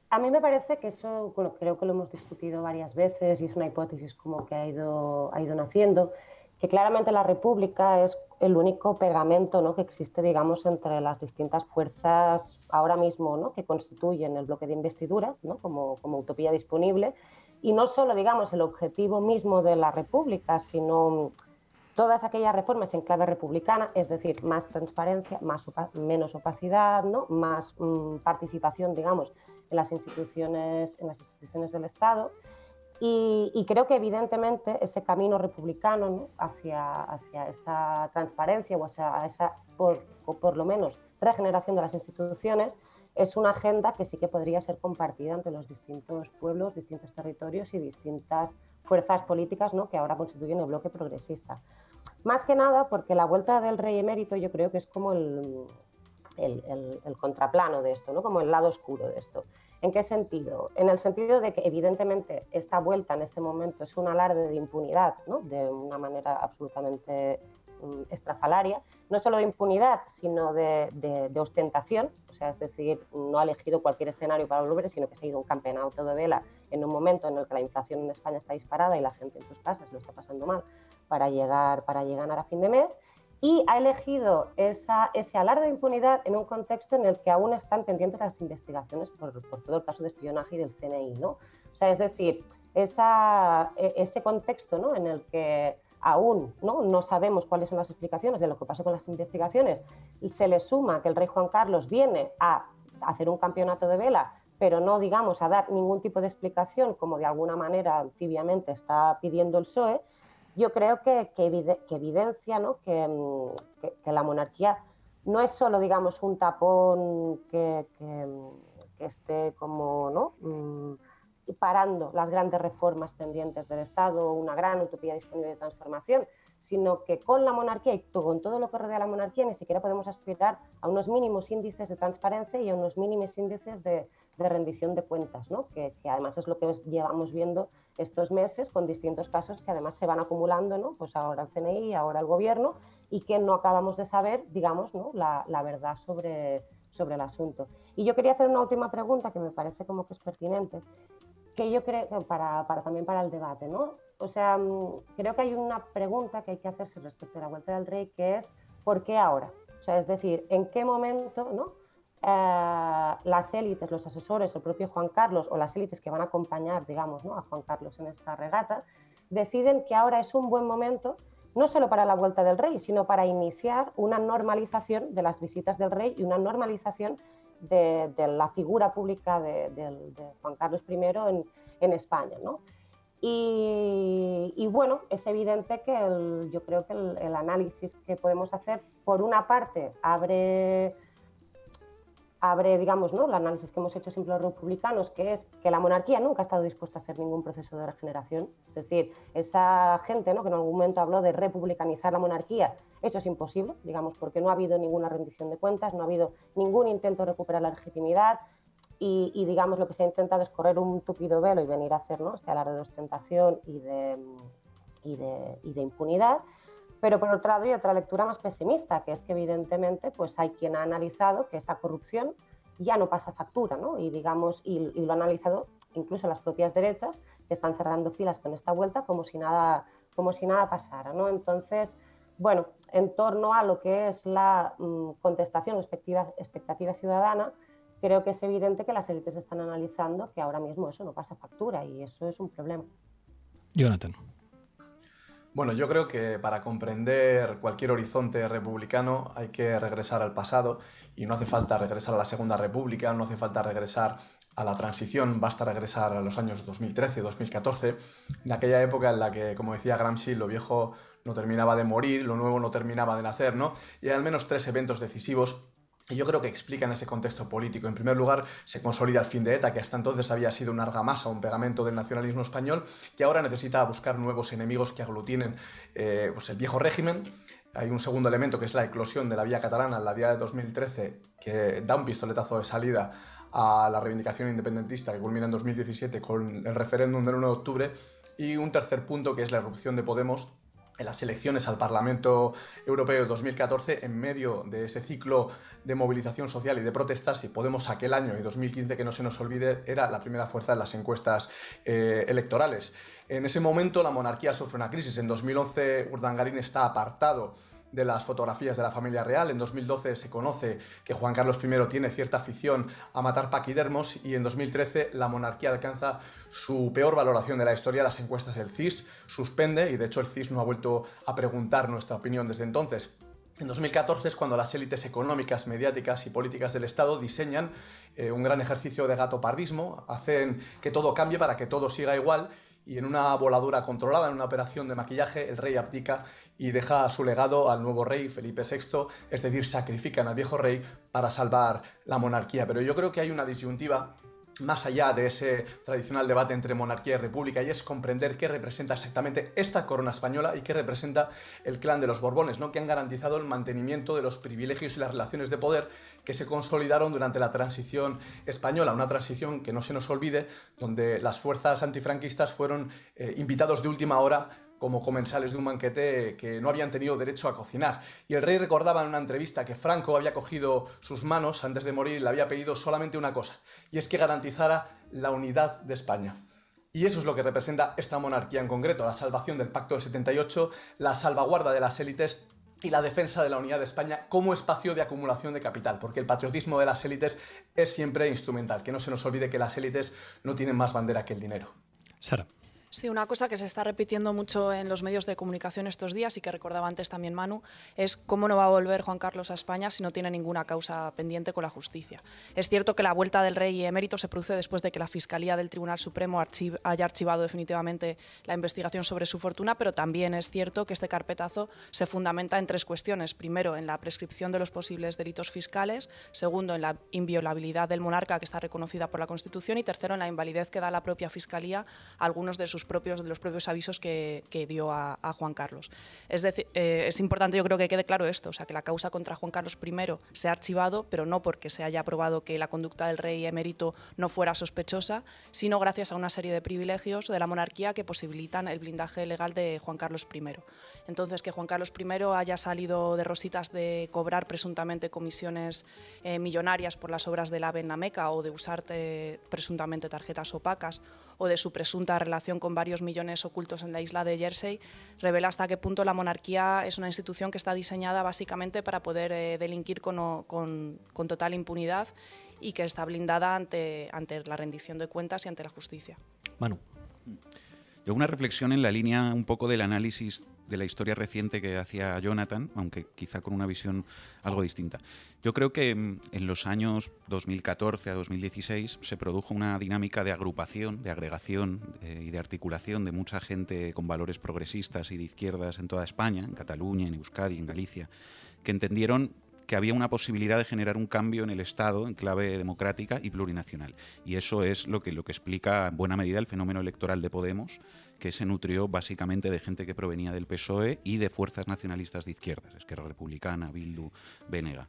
A mí me parece que eso, creo que lo hemos discutido varias veces y es una hipótesis como que ha ido naciendo, que claramente la República es el único pegamento, ¿no?, que existe, digamos, entre las distintas fuerzas ahora mismo, ¿no?, que constituyen el bloque de investidura, ¿no?, como utopía disponible, y no solo, digamos, el objetivo mismo de la República, sino todas aquellas reformas en clave republicana, es decir, más transparencia, menos opacidad, ¿no?, más participación, digamos, en las instituciones del Estado. Y creo que evidentemente ese camino republicano, ¿no?, hacia esa transparencia o hacia esa, por lo menos, regeneración de las instituciones, es una agenda que sí que podría ser compartida entre los distintos pueblos, distintos territorios y distintas fuerzas políticas, ¿no?, que ahora constituyen el bloque progresista. Más que nada porque la vuelta del rey emérito yo creo que es como el contraplano de esto, ¿no?, como el lado oscuro de esto. ¿En qué sentido? En el sentido de que evidentemente esta vuelta en este momento es un alarde de impunidad, ¿no?, de una manera absolutamente estrafalaria, no solo de impunidad, sino de ostentación, o sea, es decir, no ha elegido cualquier escenario para volver, sino que se ha ido un campeonato de vela en un momento en el que la inflación en España está disparada y la gente en sus casas lo está pasando mal para llegar a fin de mes, y ha elegido ese alarde de impunidad en un contexto en el que aún están pendientes las investigaciones por todo el caso de espionaje y del CNI, ¿no? O sea, es decir, ese contexto, ¿no?, en el que aún no sabemos cuáles son las explicaciones de lo que pasó con las investigaciones, se le suma que el rey Juan Carlos viene a hacer un campeonato de vela, pero no, digamos, a dar ningún tipo de explicación, como de alguna manera tibiamente está pidiendo el PSOE, yo creo que evidencia, ¿no?, que la monarquía no es solo, digamos, un tapón que esté como, ¿no?, parando las grandes reformas pendientes del Estado, una gran utopía disponible de transformación, sino que con la monarquía y con todo lo que rodea a la monarquía ni siquiera podemos aspirar a unos mínimos índices de transparencia y a unos mínimos índices de rendición de cuentas, ¿no?, que además es lo que llevamos viendo estos meses con distintos casos que además se van acumulando, ¿no?, pues ahora el CNI, ahora el Gobierno, y que no acabamos de saber, digamos, ¿no?, la verdad sobre el asunto. Y yo quería hacer una última pregunta que me parece como que es pertinente, que yo creo que también para el debate, ¿no? O sea, creo que hay una pregunta que hay que hacerse respecto a la vuelta del rey, que es ¿por qué ahora? O sea, es decir, ¿en qué momento, ¿no?, las élites, los asesores, el propio Juan Carlos o las élites que van a acompañar, digamos, ¿no?, a Juan Carlos en esta regata, deciden que ahora es un buen momento no solo para la vuelta del rey, sino para iniciar una normalización de las visitas del rey y una normalización de la figura pública de Juan Carlos I en España, ¿no? Y bueno, es evidente que yo creo que el análisis que podemos hacer, por una parte, abre, digamos, ¿no?, el análisis que hemos hecho siempre los republicanos, que es que la monarquía nunca ha estado dispuesta a hacer ningún proceso de regeneración. Es decir, esa gente, ¿no?, que en algún momento habló de republicanizar la monarquía, eso es imposible, digamos, porque no ha habido ninguna rendición de cuentas, no ha habido ningún intento de recuperar la legitimidad y digamos, lo que se ha intentado es correr un tupido velo y venir a hacer, ¿no?, este alarde de ostentación y de impunidad. Pero por otro lado hay otra lectura más pesimista, que es que evidentemente pues hay quien ha analizado que esa corrupción ya no pasa factura, ¿no? Y digamos, y lo ha analizado incluso las propias derechas, que están cerrando filas con esta vuelta como si nada pasara, ¿no? Entonces, bueno, en torno a lo que es la contestación o expectativa ciudadana, creo que es evidente que las élites están analizando que ahora mismo eso no pasa factura y eso es un problema. Jonathan. Bueno, yo creo que para comprender cualquier horizonte republicano hay que regresar al pasado y no hace falta regresar a la Segunda República, no hace falta regresar a la transición, basta regresar a los años 2013, 2014, en aquella época en la que, como decía Gramsci, lo viejo no terminaba de morir, lo nuevo no terminaba de nacer, ¿no? Y hay al menos 3 eventos decisivos y yo creo que explican ese contexto político. En primer lugar, se consolida el fin de ETA, que hasta entonces había sido una argamasa, un pegamento del nacionalismo español, que ahora necesita buscar nuevos enemigos que aglutinen pues el viejo régimen. Hay un segundo elemento que es la eclosión de la vía catalana en la Diada de 2013, que da un pistoletazo de salida a la reivindicación independentista que culmina en 2017 con el referéndum del 1 de octubre. Y un tercer punto que es la irrupción de Podemos en las elecciones al Parlamento Europeo de 2014, en medio de ese ciclo de movilización social y de protestas. Y Podemos aquel año, y 2015, que no se nos olvide, era la primera fuerza en las encuestas electorales. En ese momento la monarquía sufre una crisis. En 2011 Urdangarín está apartado de las fotografías de la familia real. En 2012 se conoce que Juan Carlos I tiene cierta afición a matar paquidermos y en 2013 la monarquía alcanza su peor valoración de la historia. Las encuestas del CIS suspende y de hecho el CIS no ha vuelto a preguntar nuestra opinión desde entonces. En 2014 es cuando las élites económicas, mediáticas y políticas del Estado diseñan un gran ejercicio de gatopardismo, hacen que todo cambie para que todo siga igual. Y en una voladura controlada, en una operación de maquillaje, el rey abdica y deja su legado al nuevo rey, Felipe VI, es decir, sacrifican al viejo rey para salvar la monarquía. Pero yo creo que hay una disyuntiva más allá de ese tradicional debate entre monarquía y república, y es comprender qué representa exactamente esta corona española y qué representa el clan de los Borbones, ¿no?, que han garantizado el mantenimiento de los privilegios y las relaciones de poder que se consolidaron durante la transición española, una transición que no se nos olvide, donde las fuerzas antifranquistas fueron invitados de última hora como comensales de un banquete que no habían tenido derecho a cocinar. Y el rey recordaba en una entrevista que Franco había cogido sus manos antes de morir y le había pedido solamente una cosa, y es que garantizara la unidad de España. Y eso es lo que representa esta monarquía en concreto, la salvación del Pacto del 78, la salvaguarda de las élites y la defensa de la unidad de España como espacio de acumulación de capital, porque el patriotismo de las élites es siempre instrumental. Que no se nos olvide que las élites no tienen más bandera que el dinero. Sara. Sí, una cosa que se está repitiendo mucho en los medios de comunicación estos días y que recordaba antes también Manu, es cómo no va a volver Juan Carlos a España si no tiene ninguna causa pendiente con la justicia. Es cierto que la vuelta del rey emérito se produce después de que la Fiscalía del Tribunal Supremo haya archivado definitivamente la investigación sobre su fortuna, pero también es cierto que este carpetazo se fundamenta en 3 cuestiones. Primero, en la prescripción de los posibles delitos fiscales. Segundo, en la inviolabilidad del monarca, que está reconocida por la Constitución. Y tercero, en la invalidez que da la propia Fiscalía a algunos de los propios avisos que dio a Juan Carlos. Es decir, es importante, yo creo, que quede claro esto, o sea, que la causa contra Juan Carlos I se ha archivado, pero no porque se haya probado que la conducta del rey emérito no fuera sospechosa, sino gracias a una serie de privilegios de la monarquía que posibilitan el blindaje legal de Juan Carlos I. Entonces, que Juan Carlos I haya salido de rositas de cobrar presuntamente comisiones millonarias por las obras del AVE en la Meca, o de usar presuntamente tarjetas opacas, o de su presunta relación con varios millones ocultos en la isla de Jersey, revela hasta qué punto la monarquía es una institución que está diseñada básicamente para poder delinquir con total impunidad, y que está blindada ante la rendición de cuentas y ante la justicia. Manu. Yo una reflexión en la línea un poco del análisis de la historia reciente que hacía Jonathan, aunque quizá con una visión algo distinta. Yo creo que en los años 2014 a 2016 se produjo una dinámica de agrupación, de agregación y de articulación de mucha gente con valores progresistas y de izquierdas en toda España, en Cataluña, en Euskadi, en Galicia, que entendieron que había una posibilidad de generar un cambio en el Estado en clave democrática y plurinacional. Y eso es lo que explica en buena medida el fenómeno electoral de Podemos, que se nutrió básicamente de gente que provenía del PSOE y de fuerzas nacionalistas de izquierdas, Esquerra Republicana, Bildu, BNG.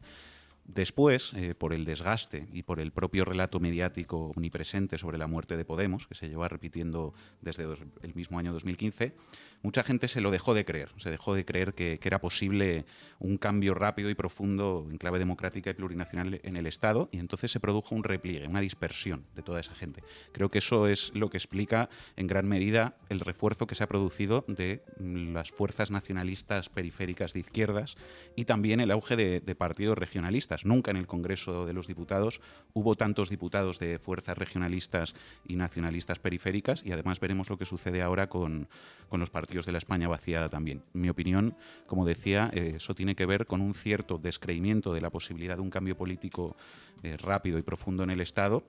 Después, por el desgaste y por el propio relato mediático omnipresente sobre la muerte de Podemos, que se lleva repitiendo desde el mismo año 2015, mucha gente se lo dejó de creer. Se dejó de creer que era posible un cambio rápido y profundo en clave democrática y plurinacional en el Estado, y entonces se produjo un repliegue, una dispersión de toda esa gente. Creo que eso es lo que explica en gran medida el refuerzo que se ha producido de las fuerzas nacionalistas periféricas de izquierdas y también el auge de partidos regionalistas. Nunca en el Congreso de los Diputados hubo tantos diputados de fuerzas regionalistas y nacionalistas periféricas, y además veremos lo que sucede ahora con los partidos de la España vaciada también. En mi opinión, como decía, eso tiene que ver con un cierto descreimiento de la posibilidad de un cambio político rápido y profundo en el Estado,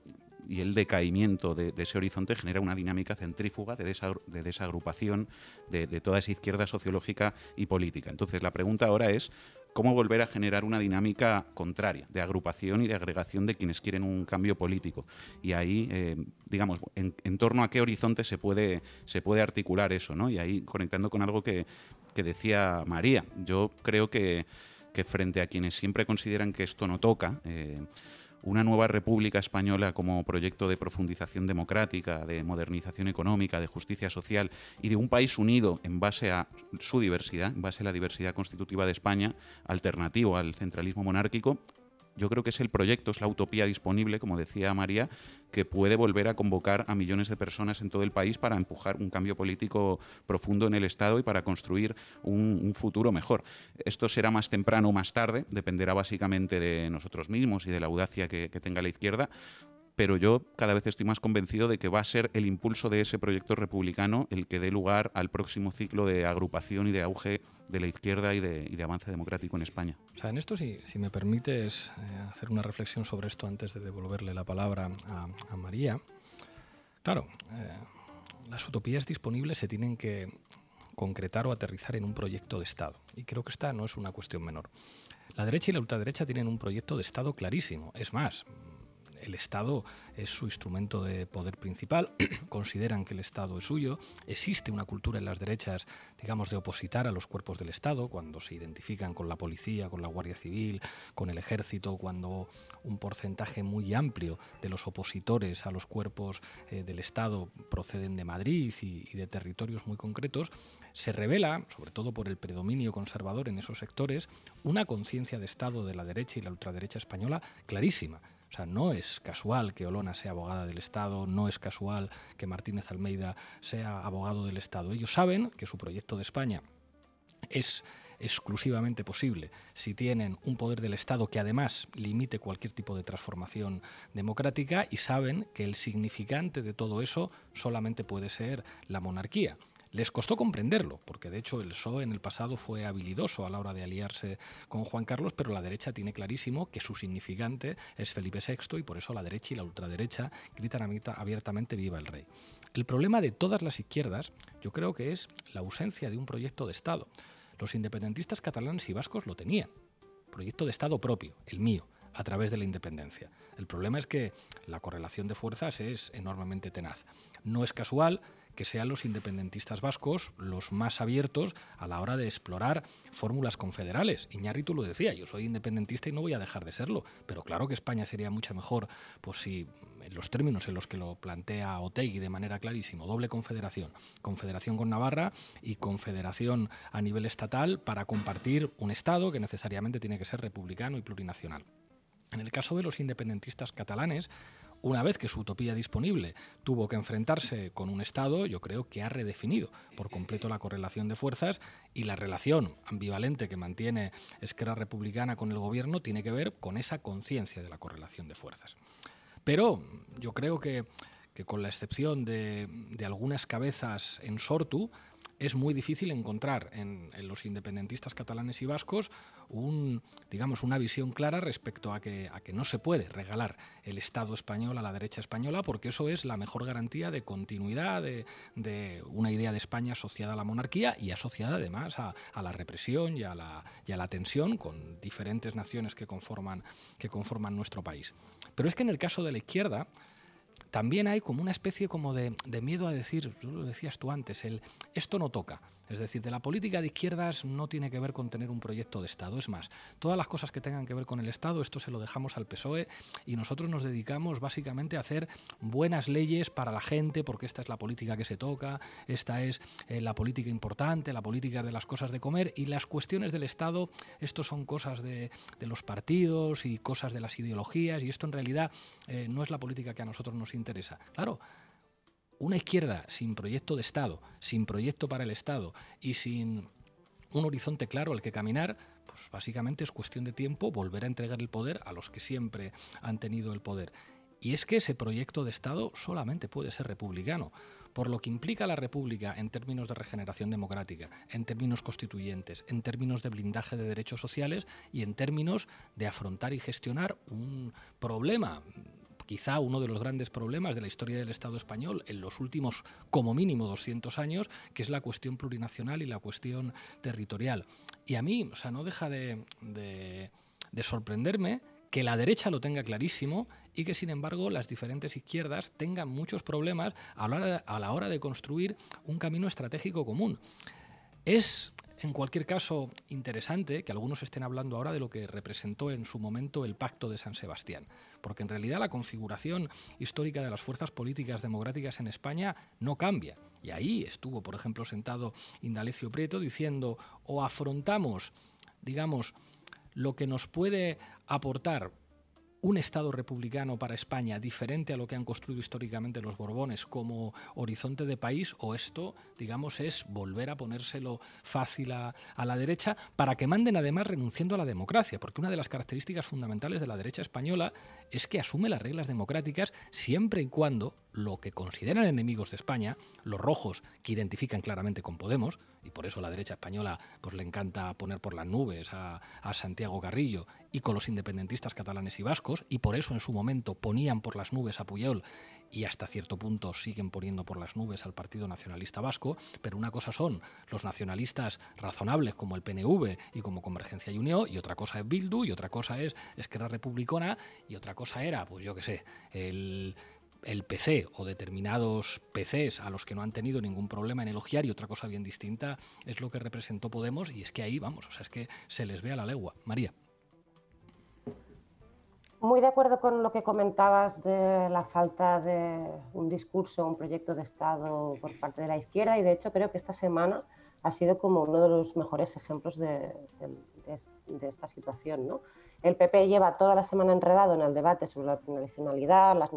y el decaimiento de ese horizonte genera una dinámica centrífuga de desagrupación de toda esa izquierda sociológica y política. Entonces, la pregunta ahora es cómo volver a generar una dinámica contraria, de agrupación y de agregación de quienes quieren un cambio político. Y ahí, digamos, en torno a qué horizonte se puede articular eso, ¿no? Y ahí, conectando con algo que decía María, yo creo que frente a quienes siempre consideran que esto no toca, una nueva república española como proyecto de profundización democrática, de modernización económica, de justicia social y de un país unido en base a su diversidad, en base a la diversidad constitutiva de España, alternativo al centralismo monárquico, yo creo que es el proyecto, es la utopía disponible, como decía María, que puede volver a convocar a millones de personas en todo el país para empujar un cambio político profundo en el Estado y para construir un futuro mejor. Esto será más temprano o más tarde, dependerá básicamente de nosotros mismos y de la audacia que tenga la izquierda, pero yo cada vez estoy más convencido de que va a ser el impulso de ese proyecto republicano el que dé lugar al próximo ciclo de agrupación y de auge de la izquierda y de avance democrático en España. O sea, en esto, si me permites hacer una reflexión sobre esto antes de devolverle la palabra a María. Claro, las utopías disponibles se tienen que concretar o aterrizar en un proyecto de Estado. Y creo que esta no es una cuestión menor. La derecha y la ultraderecha tienen un proyecto de Estado clarísimo. Es más, el Estado es su instrumento de poder principal, consideran que el Estado es suyo, existe una cultura en las derechas, digamos, de opositar a los cuerpos del Estado, cuando se identifican con la policía, con la Guardia Civil, con el Ejército, cuando un porcentaje muy amplio de los opositores a los cuerpos del Estado proceden de Madrid y de territorios muy concretos, se revela, sobre todo por el predominio conservador en esos sectores, una conciencia de Estado de la derecha y la ultraderecha española clarísima. O sea, no es casual que Olona sea abogada del Estado, no es casual que Martínez Almeida sea abogado del Estado. Ellos saben que su proyecto de España es exclusivamente posible si tienen un poder del Estado que además limite cualquier tipo de transformación democrática, y saben que el significante de todo eso solamente puede ser la monarquía. Les costó comprenderlo, porque de hecho el PSOE en el pasado fue habilidoso a la hora de aliarse con Juan Carlos, pero la derecha tiene clarísimo que su significante es Felipe VI, y por eso la derecha y la ultraderecha gritan abiertamente viva el rey. El problema de todas las izquierdas yo creo que es la ausencia de un proyecto de Estado. Los independentistas catalanes y vascos lo tenían, proyecto de Estado propio, el mío, a través de la independencia. El problema es que la correlación de fuerzas es enormemente tenaz. No es casual que sean los independentistas vascos los más abiertos a la hora de explorar fórmulas confederales. Iñárritu lo decía, yo soy independentista y no voy a dejar de serlo, pero claro que España sería mucho mejor pues si, en los términos en los que lo plantea Otegi de manera clarísima, doble confederación, confederación con Navarra y confederación a nivel estatal para compartir un Estado que necesariamente tiene que ser republicano y plurinacional. En el caso de los independentistas catalanes, una vez que su utopía disponible tuvo que enfrentarse con un Estado, yo creo que ha redefinido por completo la correlación de fuerzas, y la relación ambivalente que mantiene Esquerra Republicana con el gobierno tiene que ver con esa conciencia de la correlación de fuerzas. Pero yo creo que con la excepción de algunas cabezas en sortu, es muy difícil encontrar en los independentistas catalanes y vascos una visión clara respecto a que no se puede regalar el Estado español a la derecha española, porque eso es la mejor garantía de continuidad de una idea de España asociada a la monarquía y asociada además a la represión y a la tensión con diferentes naciones que conforman nuestro país. Pero es que en el caso de la izquierda también hay como una especie como de miedo a decir, tú lo decías tú antes, esto no toca. Es decir, de la política de izquierdas no tiene que ver con tener un proyecto de Estado. Es más, todas las cosas que tengan que ver con el Estado, esto se lo dejamos al PSOE, y nosotros nos dedicamos básicamente a hacer buenas leyes para la gente, porque esta es la política que se toca, esta es la política importante, la política de las cosas de comer, y las cuestiones del Estado, esto son cosas de los partidos y cosas de las ideologías, y esto en realidad no es la política que a nosotros nos interesa. Claro, una izquierda sin proyecto de Estado, sin proyecto para el Estado y sin un horizonte claro al que caminar, pues básicamente es cuestión de tiempo volver a entregar el poder a los que siempre han tenido el poder. Y es que ese proyecto de Estado solamente puede ser republicano, por lo que implica la república en términos de regeneración democrática, en términos constituyentes, en términos de blindaje de derechos sociales y en términos de afrontar y gestionar un problema, quizá uno de los grandes problemas de la historia del Estado español en los últimos, como mínimo, 200 años, que es la cuestión plurinacional y la cuestión territorial. Y a mí, no deja de sorprenderme que la derecha lo tenga clarísimo y que, sin embargo, las diferentes izquierdas tengan muchos problemas a la hora de construir un camino estratégico común. Es, en cualquier caso, interesante que algunos estén hablando ahora de lo que representó en su momento el Pacto de San Sebastián, porque en realidad la configuración histórica de las fuerzas políticas democráticas en España no cambia. Y ahí estuvo, por ejemplo, sentado Indalecio Prieto diciendo: o afrontamos, lo que nos puede aportar un Estado republicano para España diferente a lo que han construido históricamente los Borbones como horizonte de país, o esto, es volver a ponérselo fácil a la derecha para que manden además renunciando a la democracia, porque una de las características fundamentales de la derecha española es que asume las reglas democráticas siempre y cuando lo que consideran enemigos de España, los rojos, que identifican claramente con Podemos, y por eso la derecha española pues le encanta poner por las nubes a Santiago Carrillo, y con los independentistas catalanes y vascos, y por eso en su momento ponían por las nubes a Pujol y hasta cierto punto siguen poniendo por las nubes al Partido Nacionalista Vasco, pero una cosa son los nacionalistas razonables como el PNV y como Convergencia y Unió, y otra cosa es Bildu, y otra cosa es Esquerra Republicana, y otra cosa era, pues yo qué sé, el PC o determinados PCs a los que no han tenido ningún problema en elogiar, y otra cosa bien distinta es lo que representó Podemos, y es que ahí, es que se les ve a la legua. María. Muy de acuerdo con lo que comentabas de la falta de un discurso, un proyecto de Estado por parte de la izquierda, y de hecho creo que esta semana ha sido como uno de los mejores ejemplos de esta situación, ¿no? El PP lleva toda la semana enredado en el debate sobre la plurinacionalidad, las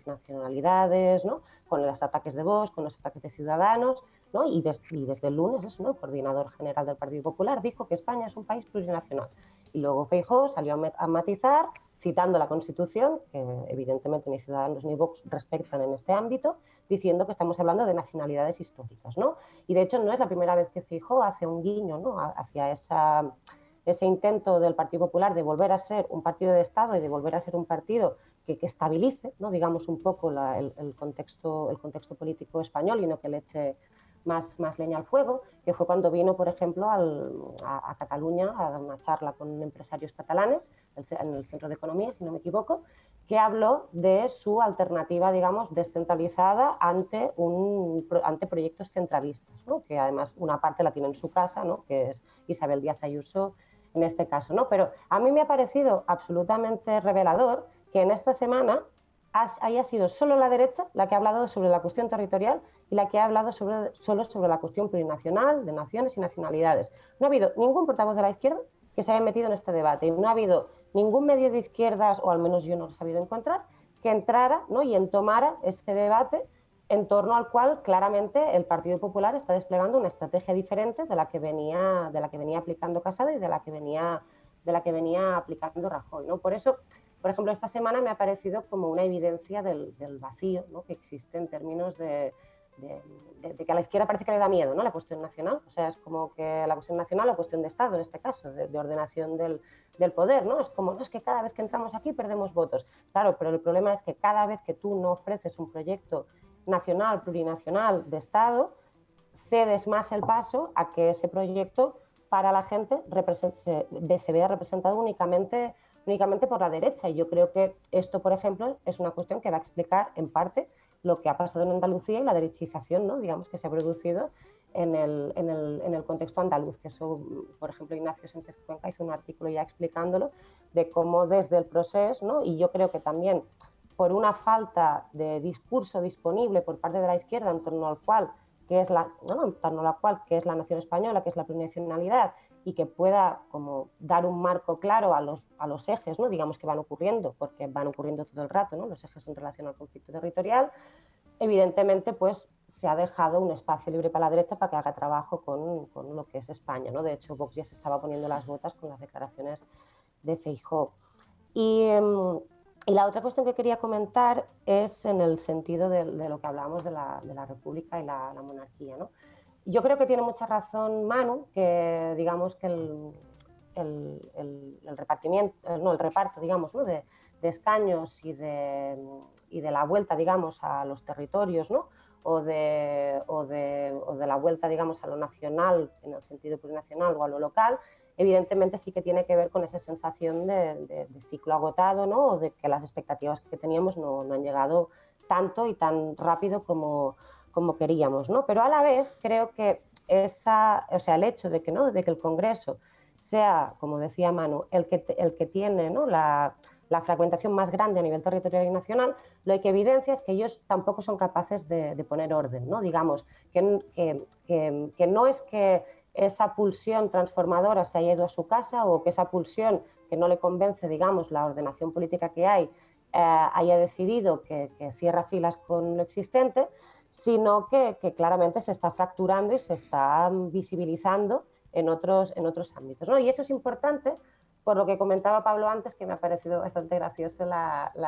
nacionalidades, ¿no? Con los ataques de Vox, con los ataques de Ciudadanos, ¿no? Y desde el lunes, eso, ¿no? El coordinador general del Partido Popular dijo que España es un país plurinacional. Y luego Feijóo salió a matizar, citando la Constitución, que evidentemente ni Ciudadanos ni Vox respetan en este ámbito, diciendo que estamos hablando de nacionalidades históricas, ¿no? Y de hecho no es la primera vez que Feijóo hace un guiño, ¿no? hacia ese intento del Partido Popular de volver a ser un partido de Estado y de volver a ser un partido que estabilice, ¿no? Digamos, un poco el contexto político español y no que le eche más leña al fuego, que fue cuando vino, por ejemplo, a Cataluña a dar una charla con empresarios catalanes en el Centro de Economía, si no me equivoco, que habló de su alternativa, digamos, descentralizada ante proyectos centralistas, ¿no? Que además una parte la tiene en su casa, ¿no? Que es Isabel Díaz Ayuso en este caso, ¿no? Pero a mí me ha parecido absolutamente revelador que en esta semana haya sido solo la derecha la que ha hablado sobre la cuestión territorial y la que ha hablado solo sobre la cuestión plurinacional, de naciones y nacionalidades. No ha habido ningún portavoz de la izquierda que se haya metido en este debate y no ha habido ningún medio de izquierdas, o al menos yo no lo he sabido encontrar, que entrara, ¿no? Y entomara ese debate en torno al cual claramente el Partido Popular está desplegando una estrategia diferente de la que venía aplicando Casado y de la que venía aplicando Rajoy, ¿no? Por eso, por ejemplo, esta semana me ha parecido como una evidencia del vacío, ¿no? Que existe en términos de que a la izquierda parece que le da miedo, ¿no? La cuestión nacional, o sea, es como que la cuestión nacional, la cuestión de Estado en este caso, de ordenación del poder, ¿no? Es como, no, es que cada vez que entramos aquí perdemos votos. Claro, pero el problema es que cada vez que tú no ofreces un proyecto nacional, plurinacional de Estado, cedes más el paso a que ese proyecto para la gente se vea representado únicamente por la derecha. Y yo creo que esto, por ejemplo, es una cuestión que va a explicar en parte lo que ha pasado en Andalucía y la derechización, ¿no? Digamos, que se ha producido en el contexto andaluz, que eso, por ejemplo, Ignacio Sánchez Cuenca hizo un artículo ya explicándolo, de cómo desde el proceso, ¿no? Y yo creo que también por una falta de discurso disponible por parte de la izquierda en torno al cual, que es la nación española, que es la plurinacionalidad, y que pueda como dar un marco claro a los ejes, ¿no? Digamos, que van ocurriendo, porque van ocurriendo todo el rato, ¿no? Los ejes en relación al conflicto territorial. Evidentemente, pues se ha dejado un espacio libre para la derecha para que haga trabajo con lo que es España, ¿no? De hecho, Vox ya se estaba poniendo las botas con las declaraciones de Feijóo. Y la otra cuestión que quería comentar es en el sentido de lo que hablábamos de la República y la monarquía, ¿no? Yo creo que tiene mucha razón Manu, que digamos que el reparto, digamos, ¿no? de escaños y de la vuelta, digamos, a los territorios, ¿no? o de la vuelta, digamos, a lo nacional, en el sentido plurinacional, o a lo local, evidentemente sí que tiene que ver con esa sensación de ciclo agotado, ¿no? O de que las expectativas que teníamos no han llegado tanto y tan rápido como queríamos, ¿no? Pero a la vez creo que el hecho de que el Congreso sea, como decía Manu, el que tiene, ¿no? la fragmentación más grande a nivel territorial y nacional, lo que evidencia es que ellos tampoco son capaces de poner orden, ¿no? Digamos, que no es que esa pulsión transformadora se haya ido a su casa, o que esa pulsión que no le convence, digamos, la ordenación política que hay, haya decidido que cierra filas con lo existente, sino que claramente se está fracturando y se está visibilizando en otros ámbitos, ¿no? Y eso es importante por lo que comentaba Pablo antes, que me ha parecido bastante gracioso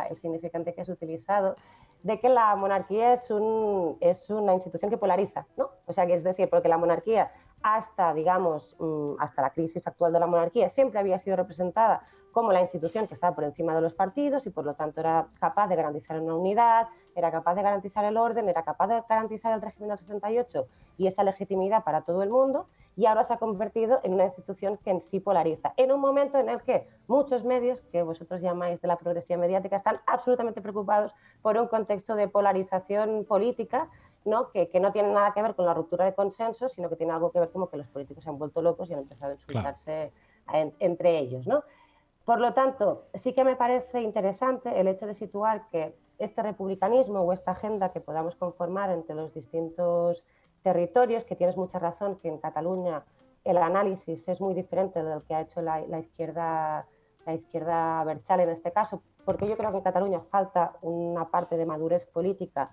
el significante que has utilizado, de que la monarquía es una institución que polariza, ¿no? O sea, que es decir, porque la monarquía hasta la crisis actual de la monarquía siempre había sido representada como la institución que estaba por encima de los partidos y por lo tanto era capaz de garantizar una unidad, era capaz de garantizar el orden, era capaz de garantizar el régimen del 68 y esa legitimidad para todo el mundo, y ahora se ha convertido en una institución que en sí polariza, en un momento en el que muchos medios, que vosotros llamáis de la progresión mediática, están absolutamente preocupados por un contexto de polarización política, ¿no? Que no tiene nada que ver con la ruptura de consenso, sino que tiene algo que ver como que los políticos se han vuelto locos y han empezado a insultarse entre ellos, ¿no? Por lo tanto, sí que me parece interesante el hecho de situar que este republicanismo o esta agenda que podamos conformar entre los distintos territorios, que tienes mucha razón, que en Cataluña el análisis es muy diferente del que ha hecho la izquierda abertzale en este caso, porque yo creo que en Cataluña falta una parte de madurez política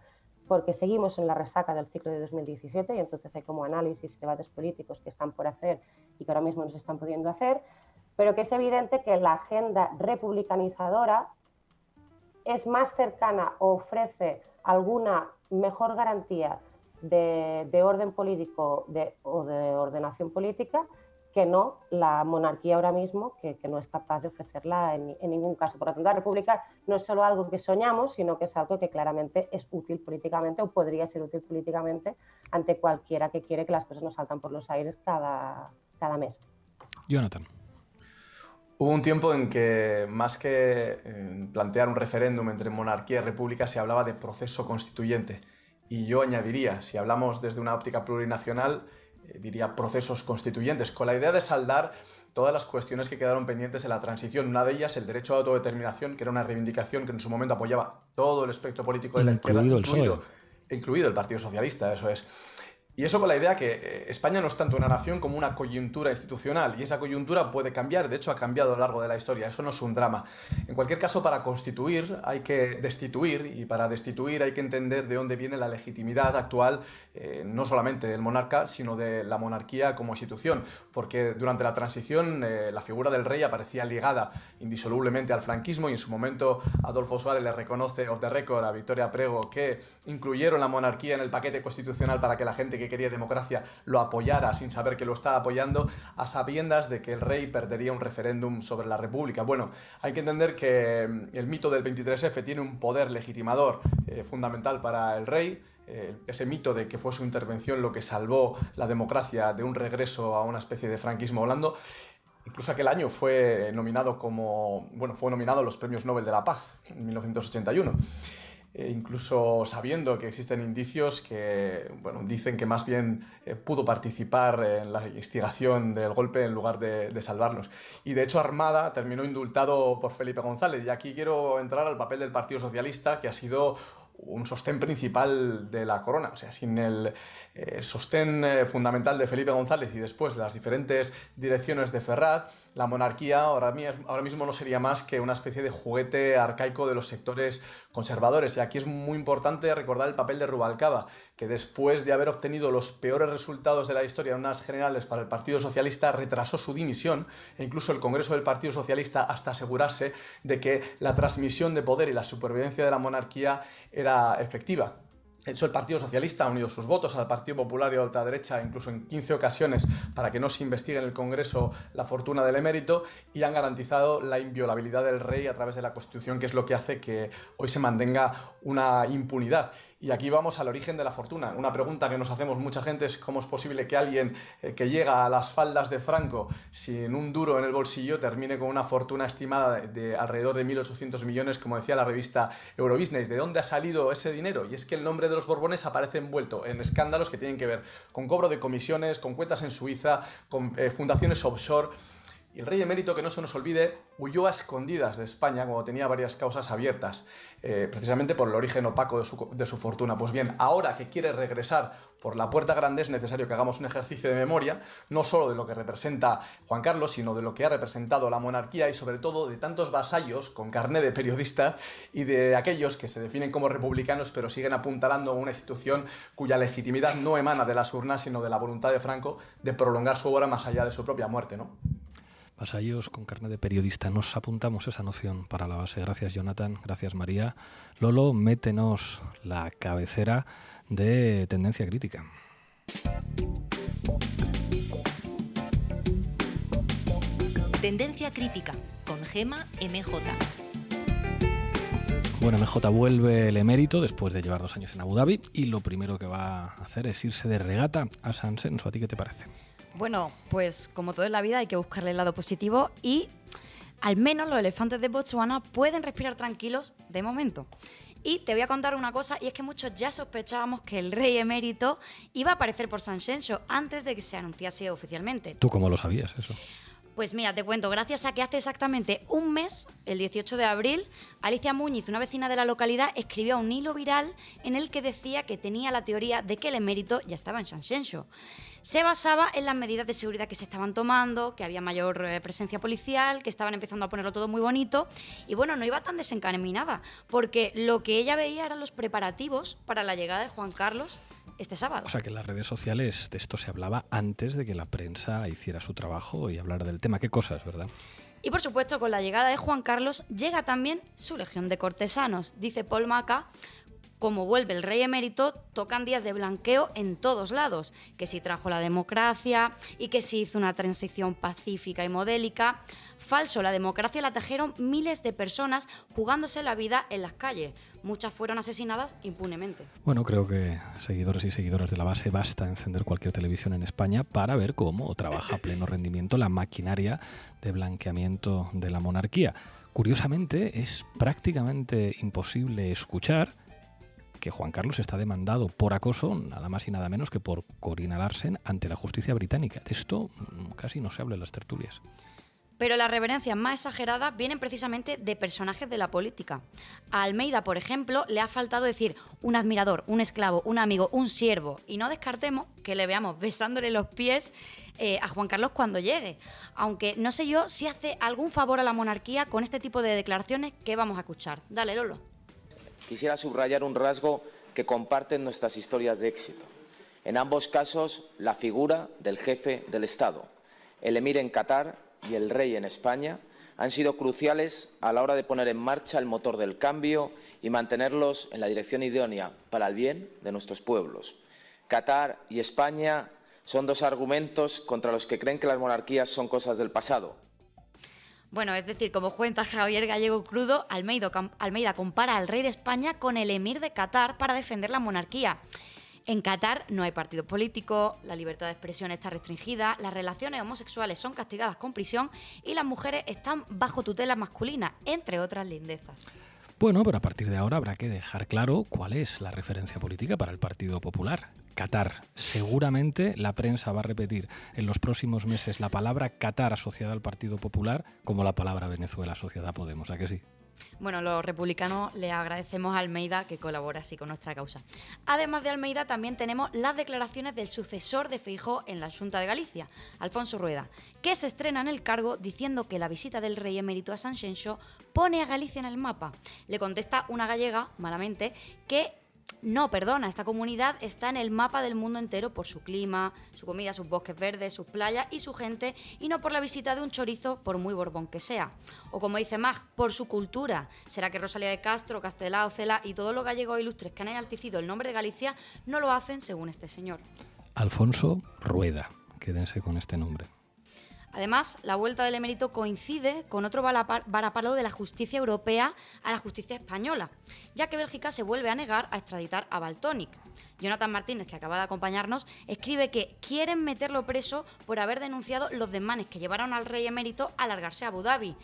porque seguimos en la resaca del ciclo de 2017 y entonces hay como análisis y debates políticos que están por hacer y que ahora mismo no se están pudiendo hacer, pero que es evidente que la agenda republicanizadora es más cercana o ofrece alguna mejor garantía de orden político o de ordenación política que no la monarquía ahora mismo, que no es capaz de ofrecerla en ningún caso. Por lo tanto, la república no es solo algo que soñamos, sino que es algo que claramente es útil políticamente o podría ser útil políticamente ante cualquiera que quiere que las cosas no saltan por los aires cada mes. Jonathan. Hubo un tiempo en que, más que plantear un referéndum entre monarquía y república, se hablaba de proceso constituyente. Y yo añadiría, si hablamos desde una óptica plurinacional, diría procesos constituyentes, con la idea de saldar todas las cuestiones que quedaron pendientes en la transición. Una de ellas, el derecho a autodeterminación, que era una reivindicación que en su momento apoyaba todo el espectro político de la izquierda, incluido el Partido Socialista, eso es. Y eso con la idea que España no es tanto una nación como una coyuntura institucional, y esa coyuntura puede cambiar, de hecho ha cambiado a lo largo de la historia, eso no es un drama. En cualquier caso, para constituir hay que destituir, y para destituir hay que entender de dónde viene la legitimidad actual, no solamente del monarca, sino de la monarquía como institución, porque durante la transición la figura del rey aparecía ligada indisolublemente al franquismo, y en su momento Adolfo Suárez le reconoce off the record a Victoria Prego que incluyeron la monarquía en el paquete constitucional para que la gente que quería democracia lo apoyara sin saber que lo estaba apoyando, a sabiendas de que el rey perdería un referéndum sobre la república. Bueno, hay que entender que el mito del 23F tiene un poder legitimador fundamental para el rey. Ese mito de que fue su intervención lo que salvó la democracia de un regreso a una especie de franquismo blando. Incluso aquel año fue nominado a los Premios Nobel de la Paz en 1981. Incluso sabiendo que existen indicios que dicen que más bien pudo participar en la instigación del golpe en lugar de salvarnos. Y de hecho Armada terminó indultado por Felipe González. Y aquí quiero entrar al papel del Partido Socialista, que ha sido un sostén principal de la corona. O sea, sin el sostén fundamental de Felipe González y después de las diferentes direcciones de Ferraz, la monarquía ahora mismo no sería más que una especie de juguete arcaico de los sectores conservadores. Y aquí es muy importante recordar el papel de Rubalcaba, que después de haber obtenido los peores resultados de la historia en unas generales para el Partido Socialista, retrasó su dimisión, e incluso el Congreso del Partido Socialista, hasta asegurarse de que la transmisión de poder y la supervivencia de la monarquía era efectiva. De hecho, el Partido Socialista ha unido sus votos al Partido Popular y a la ultraderecha, incluso en 15 ocasiones, para que no se investigue en el Congreso la fortuna del emérito, y han garantizado la inviolabilidad del rey a través de la Constitución, que es lo que hace que hoy se mantenga una impunidad. Y aquí vamos al origen de la fortuna. Una pregunta que nos hacemos mucha gente es cómo es posible que alguien que llega a las faldas de Franco sin un duro en el bolsillo termine con una fortuna estimada de alrededor de 1.800 millones, como decía la revista Eurobusiness. ¿De dónde ha salido ese dinero? Y es que el nombre de los Borbones aparece envuelto en escándalos que tienen que ver con cobro de comisiones, con cuentas en Suiza, con fundaciones offshore. Y el rey emérito, que no se nos olvide, huyó a escondidas de España cuando tenía varias causas abiertas, precisamente por el origen opaco de su fortuna. Pues bien, ahora que quiere regresar por la puerta grande, es necesario que hagamos un ejercicio de memoria, no solo de lo que representa Juan Carlos, sino de lo que ha representado la monarquía y sobre todo de tantos vasallos con carné de periodista y de aquellos que se definen como republicanos pero siguen apuntalando a una institución cuya legitimidad no emana de las urnas, sino de la voluntad de Franco de prolongar su obra más allá de su propia muerte, ¿no? Vasallos con carne de periodista. Nos apuntamos esa noción para la base. Gracias, Jonathan. Gracias, María. Lolo, métenos la cabecera de Tendencia Crítica. Tendencia Crítica con Gema MJ. Bueno, MJ vuelve el emérito después de llevar 2 años en Abu Dhabi y lo primero que va a hacer es irse de regata a San Senso. ¿A ti qué te parece? Bueno, pues como todo en la vida hay que buscarle el lado positivo y al menos los elefantes de Botsuana pueden respirar tranquilos de momento. Y te voy a contar una cosa, y es que muchos ya sospechábamos que el rey emérito iba a aparecer por San Xenxo antes de que se anunciase oficialmente. ¿Tú cómo lo sabías eso? Pues mira, te cuento, gracias a que hace exactamente un mes, el 18 de abril, Alicia Muñiz, una vecina de la localidad, escribió un hilo viral en el que decía que tenía la teoría de que el emérito ya estaba en Sanxenxo. Se basaba en las medidas de seguridad que se estaban tomando, que había mayor presencia policial, que estaban empezando a ponerlo todo muy bonito, y bueno, no iba tan desencaminada, porque lo que ella veía eran los preparativos para la llegada de Juan Carlos este sábado. O sea que en las redes sociales de esto se hablaba antes de que la prensa hiciera su trabajo y hablara del tema. Qué cosas, ¿verdad? Y por supuesto, con la llegada de Juan Carlos llega también su legión de cortesanos. Dice Paul Maca, como vuelve el rey emérito, tocan días de blanqueo en todos lados. Que si trajo la democracia y que si hizo una transición pacífica y modélica. Falso, la democracia la tejeron miles de personas jugándose la vida en las calles. Muchas fueron asesinadas impunemente. Bueno, creo que seguidores y seguidoras de la base basta encender cualquier televisión en España para ver cómo trabaja a pleno rendimiento la maquinaria de blanqueamiento de la monarquía. Curiosamente, es prácticamente imposible escuchar que Juan Carlos está demandado por acoso, nada más y nada menos que por Corina Larsen, ante la justicia británica. De esto casi no se habla en las tertulias. Pero las reverencias más exageradas vienen precisamente de personajes de la política. A Almeida, por ejemplo, le ha faltado decir un admirador, un esclavo, un amigo, un siervo. Y no descartemos que le veamos besándole los pies a Juan Carlos cuando llegue. Aunque no sé yo si hace algún favor a la monarquía con este tipo de declaraciones que vamos a escuchar. Dale, Lolo. Quisiera subrayar un rasgo que comparten nuestras historias de éxito. En ambos casos, la figura del jefe del Estado, el emir en Qatar y el rey en España, han sido cruciales a la hora de poner en marcha el motor del cambio y mantenerlos en la dirección idónea para el bien de nuestros pueblos. Qatar y España son dos argumentos contra los que creen que las monarquías son cosas del pasado. Bueno, es decir, como cuenta Javier Gallego Crudo, Almeida compara al rey de España con el emir de Qatar para defender la monarquía. En Qatar no hay partido político, la libertad de expresión está restringida, las relaciones homosexuales son castigadas con prisión y las mujeres están bajo tutela masculina, entre otras lindezas. Bueno, pero a partir de ahora habrá que dejar claro cuál es la referencia política para el Partido Popular. Qatar. Seguramente la prensa va a repetir en los próximos meses la palabra Qatar asociada al Partido Popular como la palabra Venezuela asociada a Podemos, ¿a que sí? Bueno, los republicanos le agradecemos a Almeida que colabora así con nuestra causa. Además de Almeida, también tenemos las declaraciones del sucesor de Feijóo en la Xunta de Galicia, Alfonso Rueda, que se estrena en el cargo diciendo que la visita del rey emérito a Sanxenxo pone a Galicia en el mapa. Le contesta una gallega, malamente, que no, perdona, esta comunidad está en el mapa del mundo entero por su clima, su comida, sus bosques verdes, sus playas y su gente, y no por la visita de un chorizo, por muy borbón que sea. O como dice Mag, por su cultura. ¿Será que Rosalía de Castro, Castelao, Cela y todos los gallegos ilustres que han enaltecido el nombre de Galicia no lo hacen según este señor? Alfonso Rueda, quédense con este nombre. Además, la vuelta del emérito coincide con otro varapalo de la justicia europea a la justicia española, ya que Bélgica se vuelve a negar a extraditar a Valtónic. Jonathan Martínez, que acaba de acompañarnos, escribe que quieren meterlo preso por haber denunciado los desmanes que llevaron al rey emérito a largarse a Abu Dhabi.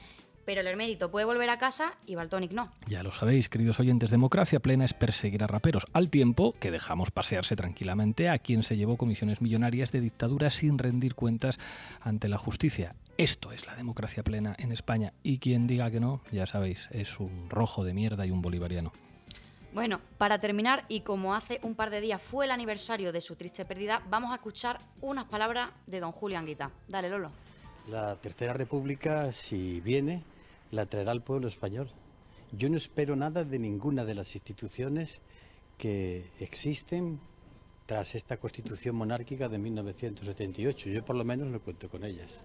Pero el emérito puede volver a casa y Valtónic no. Ya lo sabéis, queridos oyentes, democracia plena es perseguir a raperos, al tiempo que dejamos pasearse tranquilamente a quien se llevó comisiones millonarias de dictadura sin rendir cuentas ante la justicia. Esto es la democracia plena en España, y quien diga que no, ya sabéis, es un rojo de mierda y un bolivariano. Bueno, para terminar, y como hace un par de días fue el aniversario de su triste pérdida, vamos a escuchar unas palabras de don Julio Anguita. Dale, Lolo. La Tercera República, si viene, la traerá al pueblo español. Yo no espero nada de ninguna de las instituciones que existen tras esta Constitución monárquica de 1978. Yo por lo menos no cuento con ellas.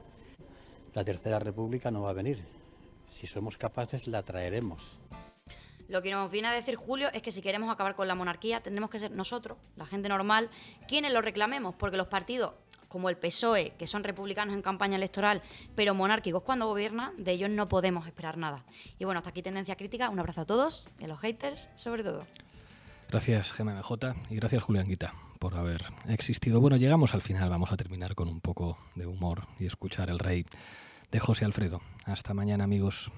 La Tercera República no va a venir. Si somos capaces, la traeremos. Lo que nos viene a decir Julio es que si queremos acabar con la monarquía tendremos que ser nosotros, la gente normal, quienes lo reclamemos, porque los partidos como el PSOE, que son republicanos en campaña electoral, pero monárquicos cuando gobiernan, de ellos no podemos esperar nada. Y bueno, hasta aquí Tendencia Crítica. Un abrazo a todos y a los haters sobre todo. Gracias, Gemma MJ, y gracias, Julio Anguita, por haber existido. Bueno, llegamos al final. Vamos a terminar con un poco de humor y escuchar El Rey de José Alfredo. Hasta mañana, amigos.